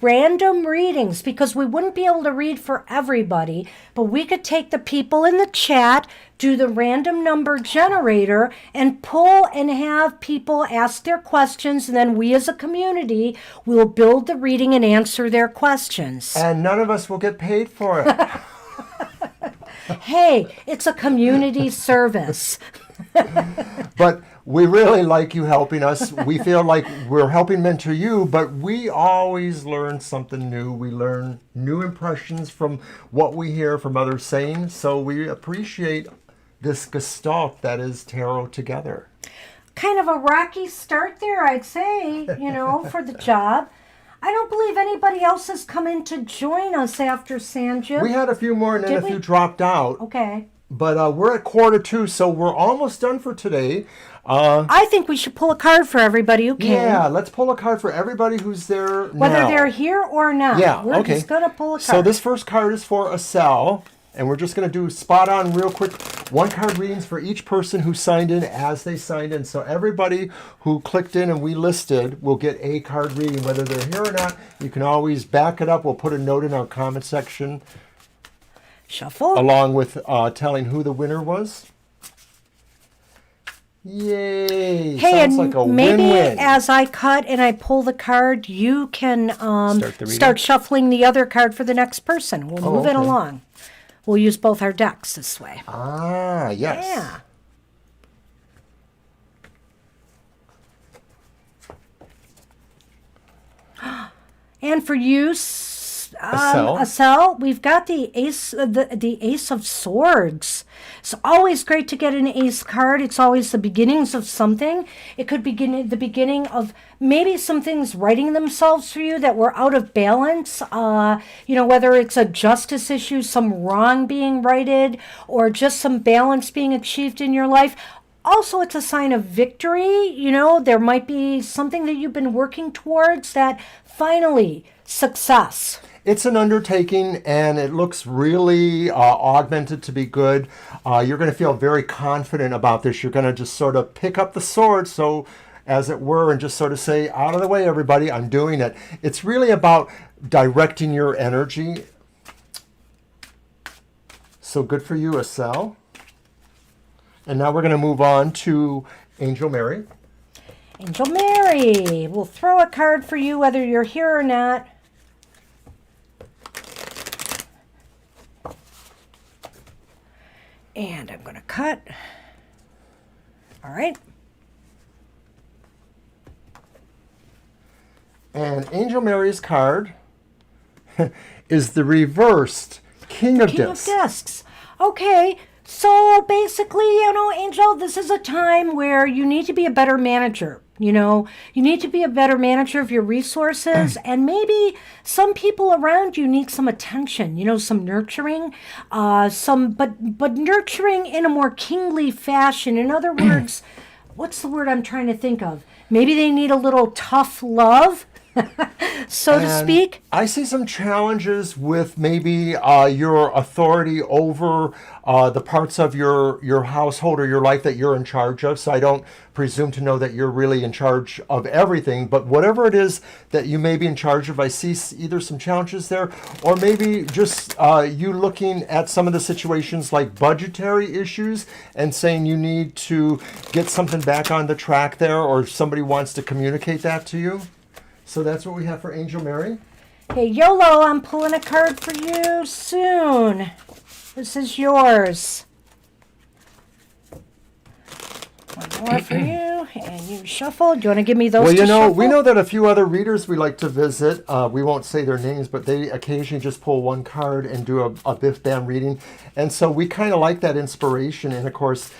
random readings because we wouldn't be able to read for everybody, but we could take the people in the chat, do the random number generator, and pull and have people ask their questions, and then we as a community will build the reading and answer their questions. And none of us will get paid for it. Hey, it's a community service. But we really like you helping us. We feel like we're helping mentor you, but we always learn something new. We learn new impressions from what we hear from others saying. So we appreciate this gestalt that is Tarot Together. Kind of a rocky start there, I'd say, for the job. I don't believe anybody else has come in to join us after Sanjay. We had a few more and then Did a few we? dropped out. Okay. But we're at 1:45, so we're almost done for today. I think we should pull a card for everybody who came. Yeah, let's pull a card for everybody who's there Whether now. they're here or not. Yeah, We're okay. just going to pull a card. So this first card is for a cell, and we're just going to do spot on real quick. One card readings for each person who signed in as they signed in. So everybody who clicked in and we listed will get a card reading, whether they're here or not. You can always back it up. We'll put a note in our comment section. Shuffle. Along with telling who the winner was. Yay! Hey, Sounds and like a maybe win-win. as I cut and I pull the card, you can the start shuffling the other card for the next person. We'll move it okay. along. We'll use both our decks this way. Ah, yes. Yeah. And for you, cell. A cell. We've got the ace, the Ace of Swords. It's always great to get an ace card. It's always the beginnings of something. It could begin the beginning of maybe some things righting themselves for you that were out of balance. Whether it's a justice issue, some wrong being righted, or just some balance being achieved in your life. Also, it's a sign of victory. There might be something that you've been working towards that finally success. It's an undertaking, and it looks really augmented to be good. You're going to feel very confident about this. You're going to just sort of pick up the sword, so as it were, and just sort of say, out of the way, everybody, I'm doing it. It's really about directing your energy. So good for you, Estelle. And now we're going to move on to Angel Mary. Angel Mary, we'll throw a card for you whether you're here or not. And I'm going to cut. All right. And Angel Mary's card is the reversed King of Discs. King of Discs. Okay. So basically, Angel, this is a time where you need to be a better manager. You need to be a better manager of your resources, and maybe some people around you need some attention, some nurturing, but nurturing in a more kingly fashion. In other words, what's the word I'm trying to think of? Maybe they need a little tough love. So to speak. I see some challenges with maybe your authority over the parts of your household or your life that you're in charge of. So I don't presume to know that you're really in charge of everything, but whatever it is that you may be in charge of, I see either some challenges there, or maybe just you looking at some of the situations like budgetary issues and saying you need to get something back on the track there, or somebody wants to communicate that to you. So that's what we have for Angel Mary. Hey, Yolo, I'm pulling a card for you soon. This is yours. One more for you, and you shuffle. Do you want to give me those? Well, we know that a few other readers we like to visit. We won't say their names, but they occasionally just pull one card and do a biff bam reading. And so we kind of like that inspiration. And of course,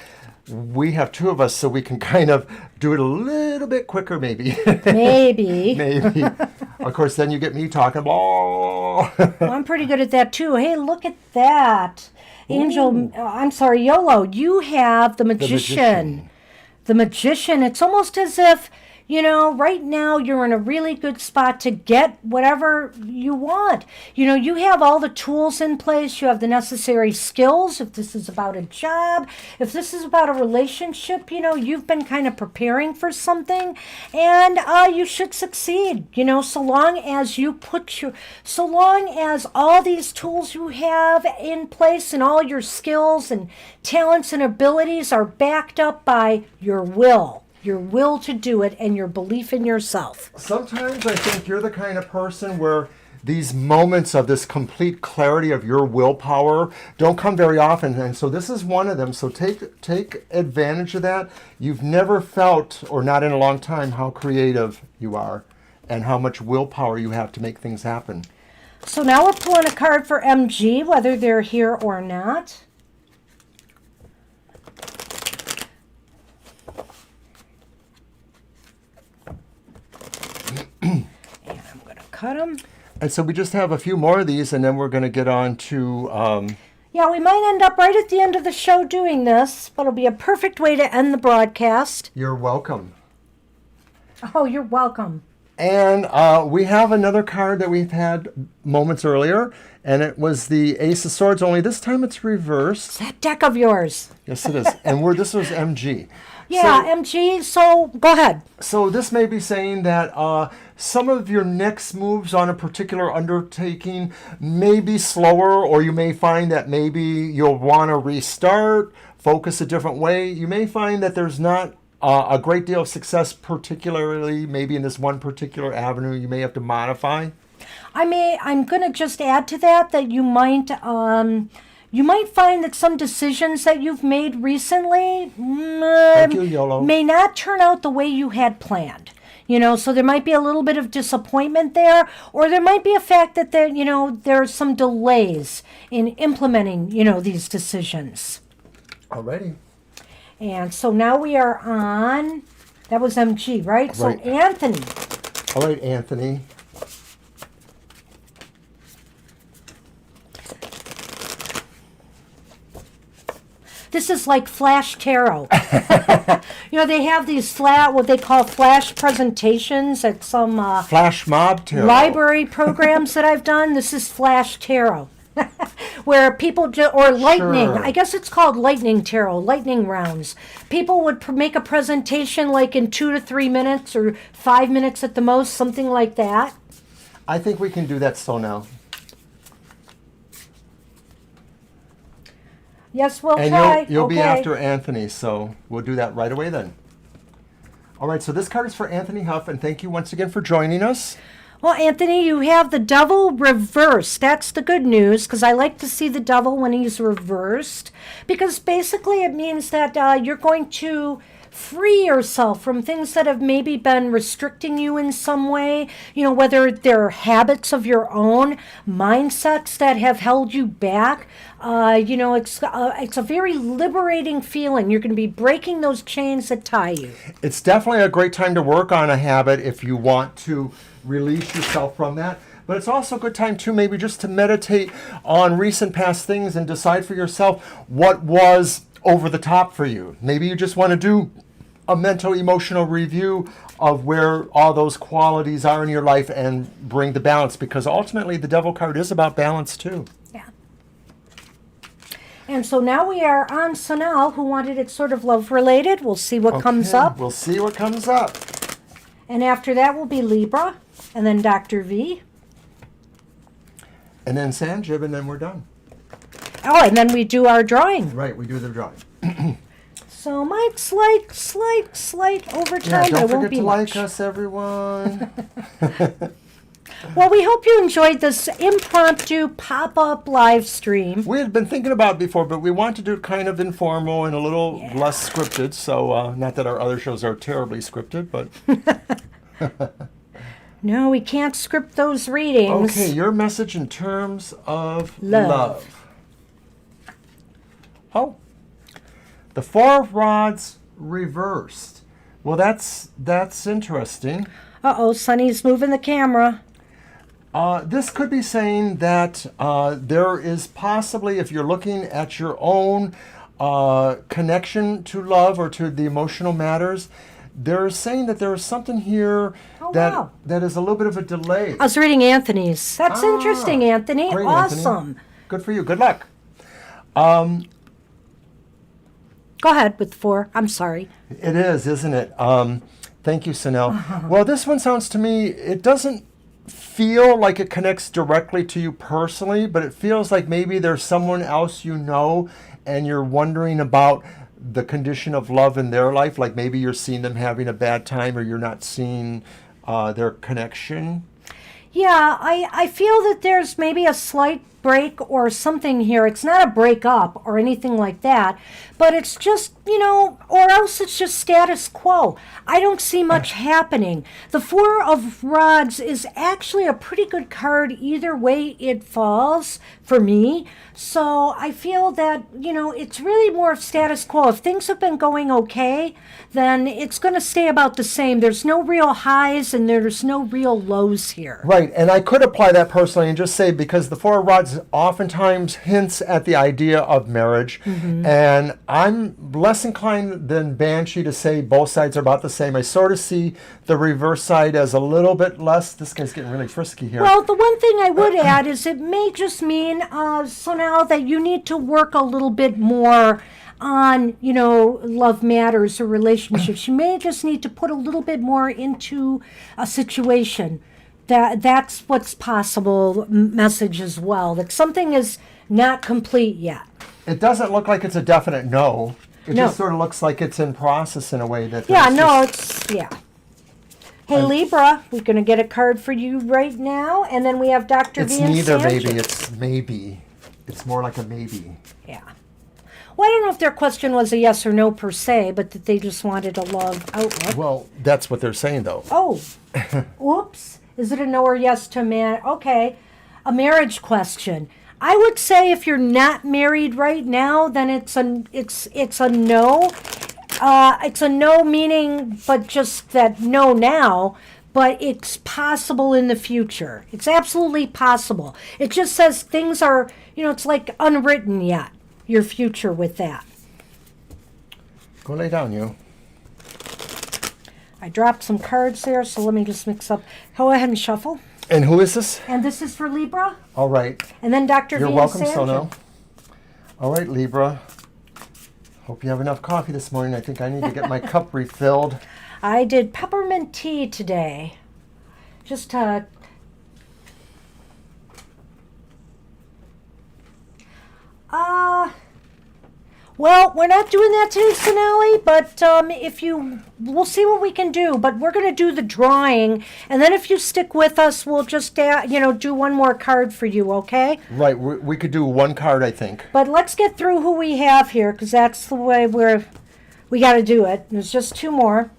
we have two of us, so we can kind of do it a little bit quicker, maybe. Maybe. Of course, then you get me talking. Well, I'm pretty good at that, too. Hey, look at that. Yolo, you have the Magician. The Magician. It's almost as if, right now you're in a really good spot to get whatever you want. You have all the tools in place. You have the necessary skills. If this is about a job, if this is about a relationship, you've been kind of preparing for something, and you should succeed. So long as all these tools you have in place and all your skills and talents and abilities are backed up by your will to do it, and your belief in yourself. Sometimes I think you're the kind of person where these moments of this complete clarity of your willpower don't come very often, and so this is one of them. So take advantage of that. You've never felt, or not in a long time, how creative you are and how much willpower you have to make things happen. So now we're pulling a card for MG, whether they're here or not. And I'm going to cut them. And so we just have a few more of these, and then we're going to get on to... Yeah, we might end up right at the end of the show doing this, but it'll be a perfect way to end the broadcast. You're welcome. Oh, you're welcome. And we have another card that we've had moments earlier, and it was the Ace of Swords, only this time it's reversed. It's that deck of yours. Yes, it is. And this was MG. Yeah, MG, so go ahead. So this may be saying that some of your next moves on a particular undertaking may be slower, or you may find that maybe you'll want to restart, focus a different way. You may find that there's not a great deal of success, particularly maybe in this one particular avenue. You may have to modify. I'm going to just add to that you might find that some decisions that you've made recently Thank you, Yolo. may not turn out the way you had planned. So there might be a little bit of disappointment there, or there might be a fact that there's some delays in implementing, these decisions. Alrighty. And so now we are on, that was MG, right? So Right. Anthony. All right, Anthony. This is like Flash Tarot. They have these what they call flash presentations at some Flash Mob Tarot. library programs that I've done. This is Flash Tarot. Where people or lightning, Sure. I guess it's called lightning tarot, lightning rounds. People would make a presentation like in 2 to 3 minutes or 5 minutes at the most, something like that. I think we can do that so now. Yes, we'll And try. you'll be Okay. after Anthony, so we'll do that right away then. All right, so this card is for Anthony Huff, and thank you once again for joining us. Well, Anthony, you have the devil reversed. That's the good news, because I like to see the devil when he's reversed, because basically it means that you're going to free yourself from things that have maybe been restricting you in some way, whether they're habits of your own, mindsets that have held you back. It's a very liberating feeling. You're going to be breaking those chains that tie you. It's definitely a great time to work on a habit if you want to release yourself from that. But it's also a good time too, maybe just to meditate on recent past things and decide for yourself what was over the top for you. Maybe you just want to do a mental emotional review of where all those qualities are in your life and bring the balance, because ultimately the devil card is about balance too. Yeah. And so now we are on Sanal, who wanted it sort of love related. We'll see what comes Okay, up. We'll see what comes up. And after that will be Libra, and then Dr. V. And then Sanjib, and then we're done. Oh, and then we do our drawing. Right, we do the drawing. So might slight overtime, Yeah, but it don't won't forget be to much. like us, everyone. Well, we hope you enjoyed this impromptu pop-up live stream. We had been thinking about it before, but we want to do it kind of informal and a little less scripted. So, not that our other shows are terribly scripted, but... No, we can't script those readings. Okay, your message in terms of Love. love. Oh, the Four of Rods reversed. Well, that's interesting. Uh-oh, Sonny's moving the camera. This could be saying that there is possibly, if you're looking at your own connection to love or to the emotional matters, they're saying that there is something here that is a little bit of a delay. I was reading Anthony's. That's interesting, Anthony. Great, Awesome. Anthony. Good for you. Good luck. Go ahead with 4. I'm sorry. It is, isn't it? Thank you, Sanel. Well, this one sounds to me, it doesn't feel like it connects directly to you personally, but it feels like maybe there's someone else you know and you're wondering about the condition of love in their life. Like maybe you're seeing them having a bad time or you're not seeing their connection. Yeah, I feel that there's maybe a slight break or something here. It's not a breakup or anything like that, but it's just, or else it's just status quo. I don't see much happening. The Four of Rods is actually a pretty good card either way it falls for me. So I feel that, it's really more of status quo. If things have been going okay, then it's going to stay about the same. There's no real highs and there's no real lows here. Right, and I could apply that personally and just say, because the Four of Rods oftentimes hints at the idea of marriage, and I'm less inclined than Banshee to say both sides are about the same. I sort of see the reverse side as a little bit less. This guy's getting really frisky here. Well, the one thing I would add is it may just mean, so now that you need to work a little bit more on, love matters or relationships. You may just need to put a little bit more into a situation. That's what's possible message as well, that something is not complete yet. It doesn't look like it's a definite no. It No. just sort of looks like it's in process in a way that... Yeah, there's no, just- it's. Hey, Libra, we're going to get a card for you right now, and then we have Dr. It's V and neither Sanjay. maybe, it's maybe. It's more like a maybe. Yeah. Well, I don't know if their question was a yes or no per se, but that they just wanted a love outlook. Well, that's what they're saying, though. Oh, whoops. Is it a no or yes to man? Okay. A marriage question. I would say if you're not married right now, then it's a no. It's a no meaning, but just that no now, but it's possible in the future. It's absolutely possible. It just says things are, it's like unwritten yet, your future with that. Go lay down, you. I dropped some cards there, so let me just mix up. Go ahead and shuffle. And who is this? And this is for Libra. All right. And then Dr. You're V welcome, and Sandra. Sono. All right, Libra. Hope you have enough coffee this morning. I think I need to get my cup refilled. I did peppermint tea today. Just well, we're not doing that today, Sonali, but we'll see what we can do. But we're going to do the drawing, and then if you stick with us, we'll just, do one more card for you, okay? Right, we could do one card, I think. But let's get through who we have here, because that's the way we got to do it. There's just two more.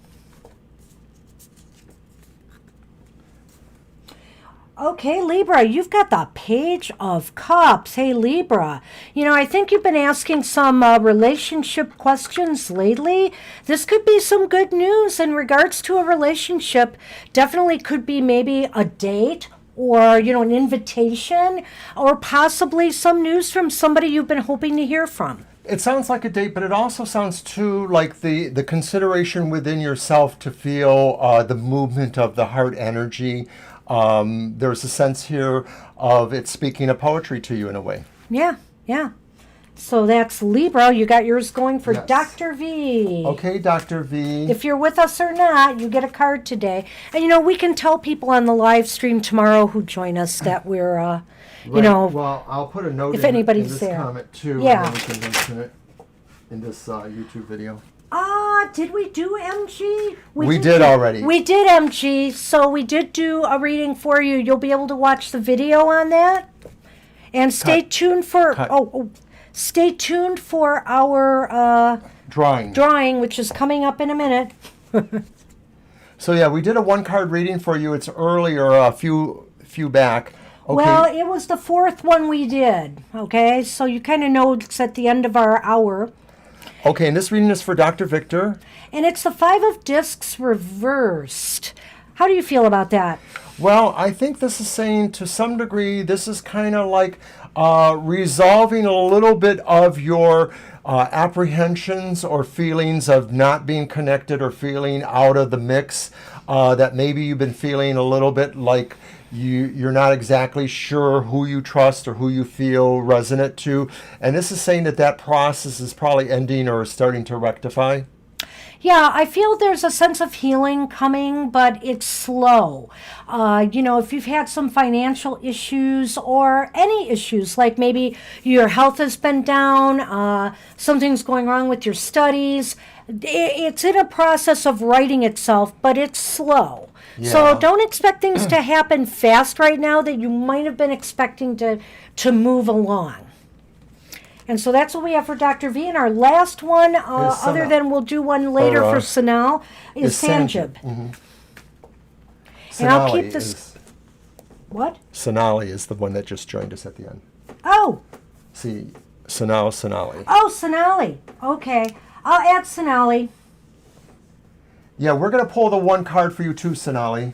Okay, Libra, you've got the Page of Cups. Hey, Libra, I think you've been asking some relationship questions lately. This could be some good news in regards to a relationship. Definitely could be maybe a date or, an invitation or possibly some news from somebody you've been hoping to hear from. It sounds like a date, but it also sounds too like the consideration within yourself to feel the movement of the heart energy. There's a sense here of it speaking of poetry to you in a way. Yeah. So that's Libra. You got yours going for Yes. Dr. V. Okay, Dr. V. If you're with us or not, you get a card today. And, we can tell people on the live stream tomorrow who join us that we're, Right. Well, I'll put a note if in anybody's this there. comment too, Yeah. and then we can mention it in this YouTube video. Did we do MG? We did already. We did MG, so we did do a reading for you. You'll be able to watch the video on that. And stay tuned for stay tuned for our drawing, which is coming up in a minute. So yeah, we did a one card reading for you. It's earlier, a few back. Okay. Well, it was the fourth one we did. Okay, so you kind of know it's at the end of our hour. Okay, and this reading is for Dr. Victor. And it's the Five of Discs reversed. How do you feel about that? Well, I think this is saying to some degree, this is kind of like resolving a little bit of your apprehensions or feelings of not being connected or feeling out of the mix, that maybe you've been feeling a little bit like you're not exactly sure who you trust or who you feel resonant to. And this is saying that process is probably ending or starting to rectify. Yeah, I feel there's a sense of healing coming, but it's slow. If you've had some financial issues or any issues, like maybe your health has been down, something's going wrong with your studies, it's in a process of righting itself, but it's slow. Yeah. So don't expect things to happen fast right now that you might have been expecting to move along. And so that's what we have for Dr. V. And our last one, other than we'll do one later for Sanal, is Sanjib. Mm-hmm. And I'll keep this. What? Sonali is the one that just joined us at the end. Oh. See, Sonali. Oh, Sonali. Okay. I'll add Sonali. Yeah, we're going to pull the one card for you too, Sonali.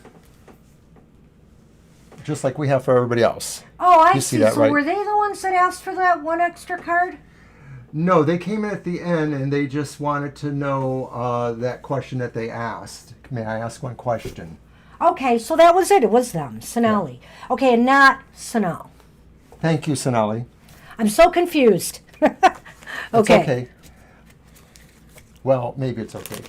Just like we have for everybody else. Oh, I you see. That, so right? were they the ones that asked for that one extra card? No, they came in at the end and they just wanted to know that question that they asked. May I ask one question? Okay, so that was it. It was them, Sonali. Yeah. Okay, and not Sanal. Thank you, Sonali. I'm so confused. Okay. It's okay. Well, maybe it's okay.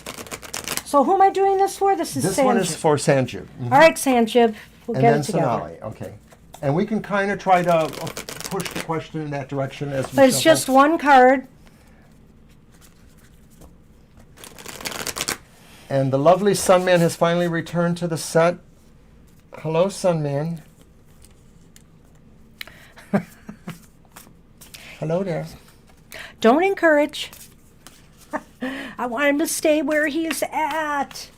So who am I doing this for? This is Sanjib. This one is for Sanjib. Mm-hmm. All right, Sanjib. We'll get it together. And then Sonali. Okay. And we can kind of try to push the question in that direction as we But it's just one card. And the lovely Sunman has finally returned to the set. Hello, Sunman. Hello there. Don't encourage. I want him to stay where he's at.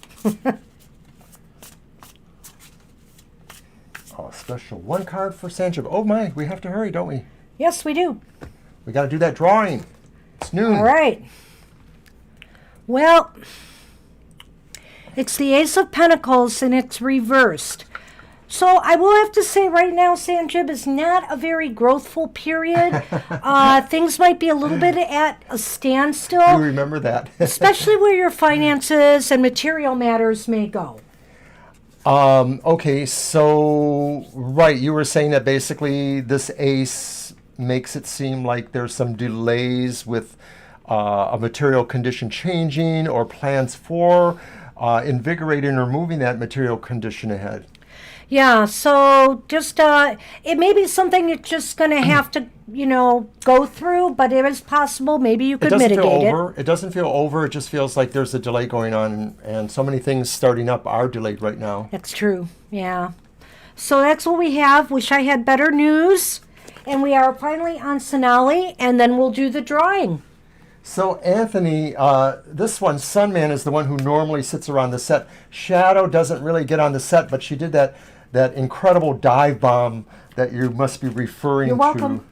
Oh, special one card for Sanjib. Oh my, we have to hurry, don't we? Yes, we do. We got to do that drawing. It's noon. All right. Well, it's the Ace of Pentacles and it's reversed. So I will have to say right now, Sanjib is not a very growthful period. Things might be a little bit at a standstill. You remember that. Especially where your finances and material matters may go. Okay, so, right, you were saying that basically this ace makes it seem like there's some delays with a material condition changing or plans for invigorating or moving that material condition ahead. Yeah, so just, it may be something you're just going to have to, go through, but it is possible. Maybe you could mitigate it. It doesn't feel over. It just feels like there's a delay going on, and so many things starting up are delayed right now. That's true, yeah. So that's what we have. Wish I had better news. And we are finally on Sonali, and then we'll do the drawing. So Anthony, this one, Sunman, is the one who normally sits around the set. Shadow doesn't really get on the set, but she did that incredible dive bomb that you must be referring to. You're welcome.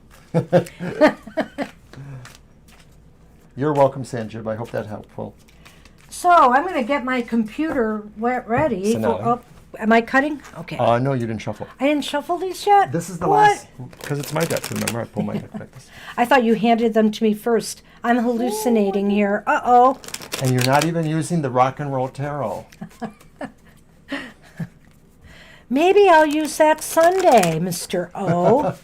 You're welcome, Sanjib. I hope that's helpful. So I'm going to get my computer ready. Am I cutting? Okay. No, you didn't shuffle. I didn't shuffle these yet? This is the last, because it's my deck, remember? I pull my deck like this. I thought you handed them to me first. I'm hallucinating here. Uh-oh. And you're not even using the rock and roll tarot. Maybe I'll use that Sunday, Mr. O.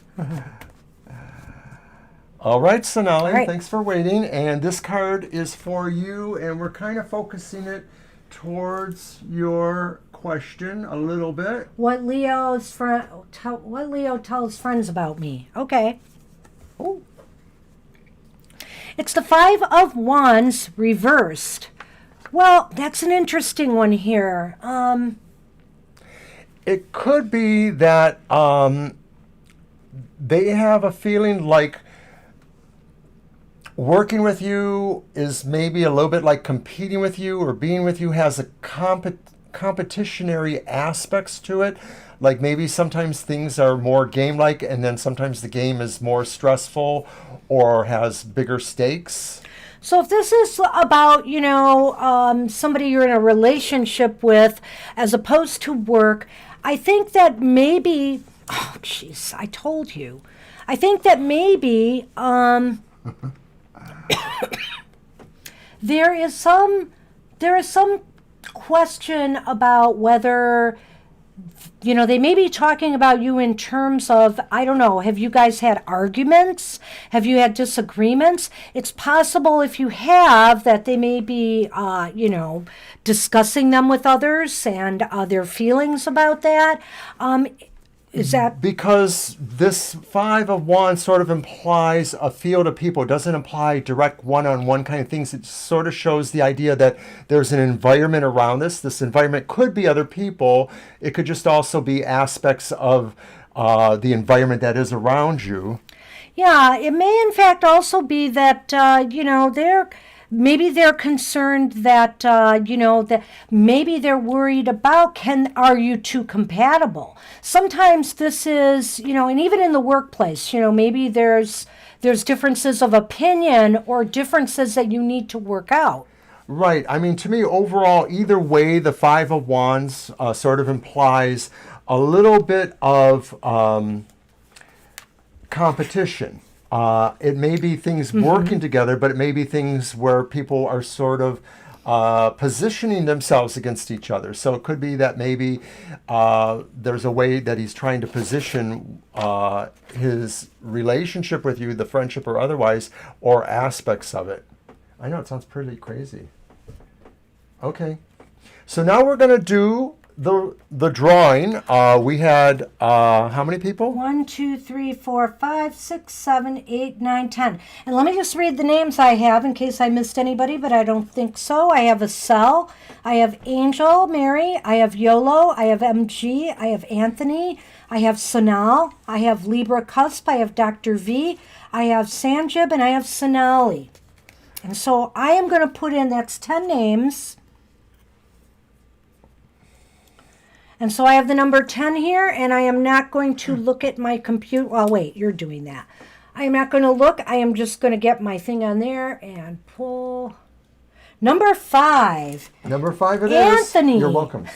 All right, Sonali, right. Thanks for waiting. And this card is for you, and we're kind of focusing it towards your question a little bit. What Leo tells friends about me. Okay. Oh. It's the Five of Wands reversed. Well, that's an interesting one here. It could be that they have a feeling like working with you is maybe a little bit like competing with you, or being with you has a competitionary aspects to it. Like maybe sometimes things are more game-like, and then sometimes the game is more stressful or has bigger stakes. So if this is about, somebody you're in a relationship with as opposed to work, I think that maybe, oh, jeez, I told you. I think that maybe there is some question about whether, they may be talking about you in terms of, I don't know, have you guys had arguments? Have you had disagreements? It's possible if you have that they may be, discussing them with others and their feelings about that. Is that because this Five of Wands sort of implies a field of people? It doesn't imply direct one-on-one kind of things. It sort of shows the idea that there's an environment around this. This environment could be other people. It could just also be aspects of the environment that is around you. Yeah, it may in fact also be that, maybe they're concerned that, that maybe they're worried about, are you two compatible? Sometimes this is, and even in the workplace, maybe there's differences of opinion or differences that you need to work out. Right. I mean, to me, overall, either way, the Five of Wands sort of implies a little bit of competition. It may be things working together, but it may be things where people are sort of positioning themselves against each other. So it could be that maybe there's a way that he's trying to position his relationship with you, the friendship or otherwise, or aspects of it. I know, it sounds pretty crazy. Okay. So now we're going to do the drawing. We had how many people? 1, 2, 3, 4, 5, 6, 7, 8, 9, 10. And let me just read the names I have in case I missed anybody, but I don't think so. I have Acel, I have Angel Mary, I have Yolo, I have MG, I have Anthony, I have Sanal, I have Libra Cusp, I have Dr. V, I have Sanjib, and I have Sonali. And so I am going to put in, that's 10 names. And so I have the number 10 here, and I am not going to look at my computer. Well, wait, you're doing that. I am not going to look. I am just going to get my thing on there and pull. Number 5. Number 5 it is. Anthony. You're welcome.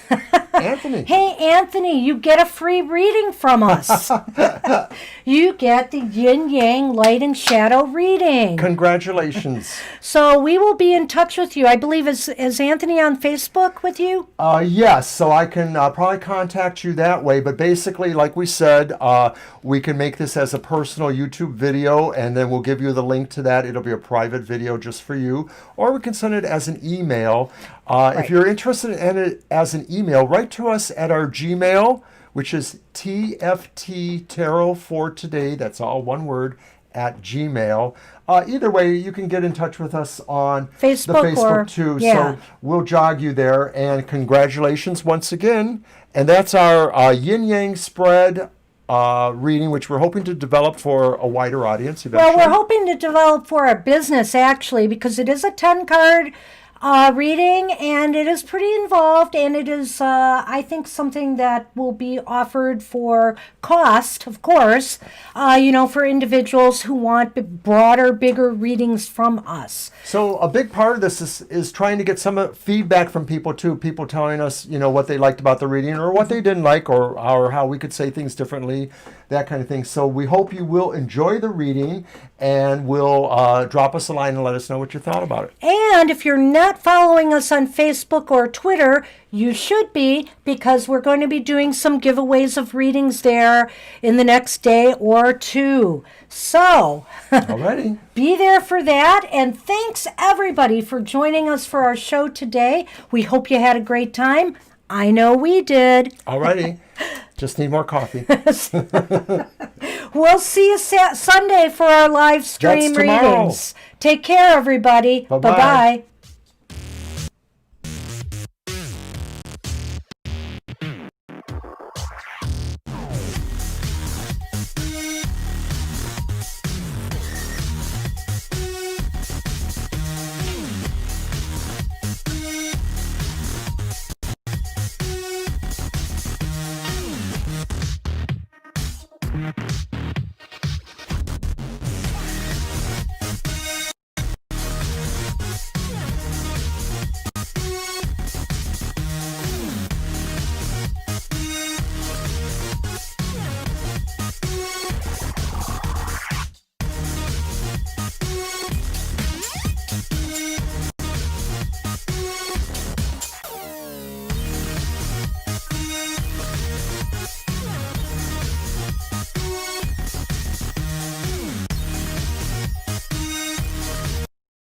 Anthony. Hey, Anthony, you get a free reading from us. You get the yin yang light and shadow reading. Congratulations. So we will be in touch with you. I believe, is Anthony on Facebook with you? Yes, so I can probably contact you that way. But basically, like we said, we can make this as a personal YouTube video, and then we'll give you the link to that. It'll be a private video just for you. Or we can send it as an email. If you're interested in it as an email, write to us at our Gmail, which is TFT Tarot for Today. That's all one word, at Gmail. Either way, you can get in touch with us on Facebook, the Facebook too. Yeah. So we'll jog you there. And congratulations once again. And that's our yin yang spread reading, which we're hoping to develop for a wider audience eventually. Well, we're hoping to develop for our business, actually, because it is a 10-card reading, and it is pretty involved, and it is, I think, something that will be offered for cost, of course, for individuals who want broader, bigger readings from us. So a big part of this is trying to get some feedback from people too. People telling us, what they liked about the reading or what they didn't like, or how we could say things differently, that kind of thing. So we hope you will enjoy the reading, and will drop us a line and let us know what you thought about it. And if you're not following us on Facebook or Twitter, you should be, because we're going to be doing some giveaways of readings there in the next day or two. So, Alrighty. be there for that. And thanks, everybody, for joining us for our show today. We hope you had a great time. I know we did. Alrighty. Just need more coffee. We'll see you Sunday for our live stream That's tomorrow. readings. Take care, everybody. Bye-bye. Bye-bye.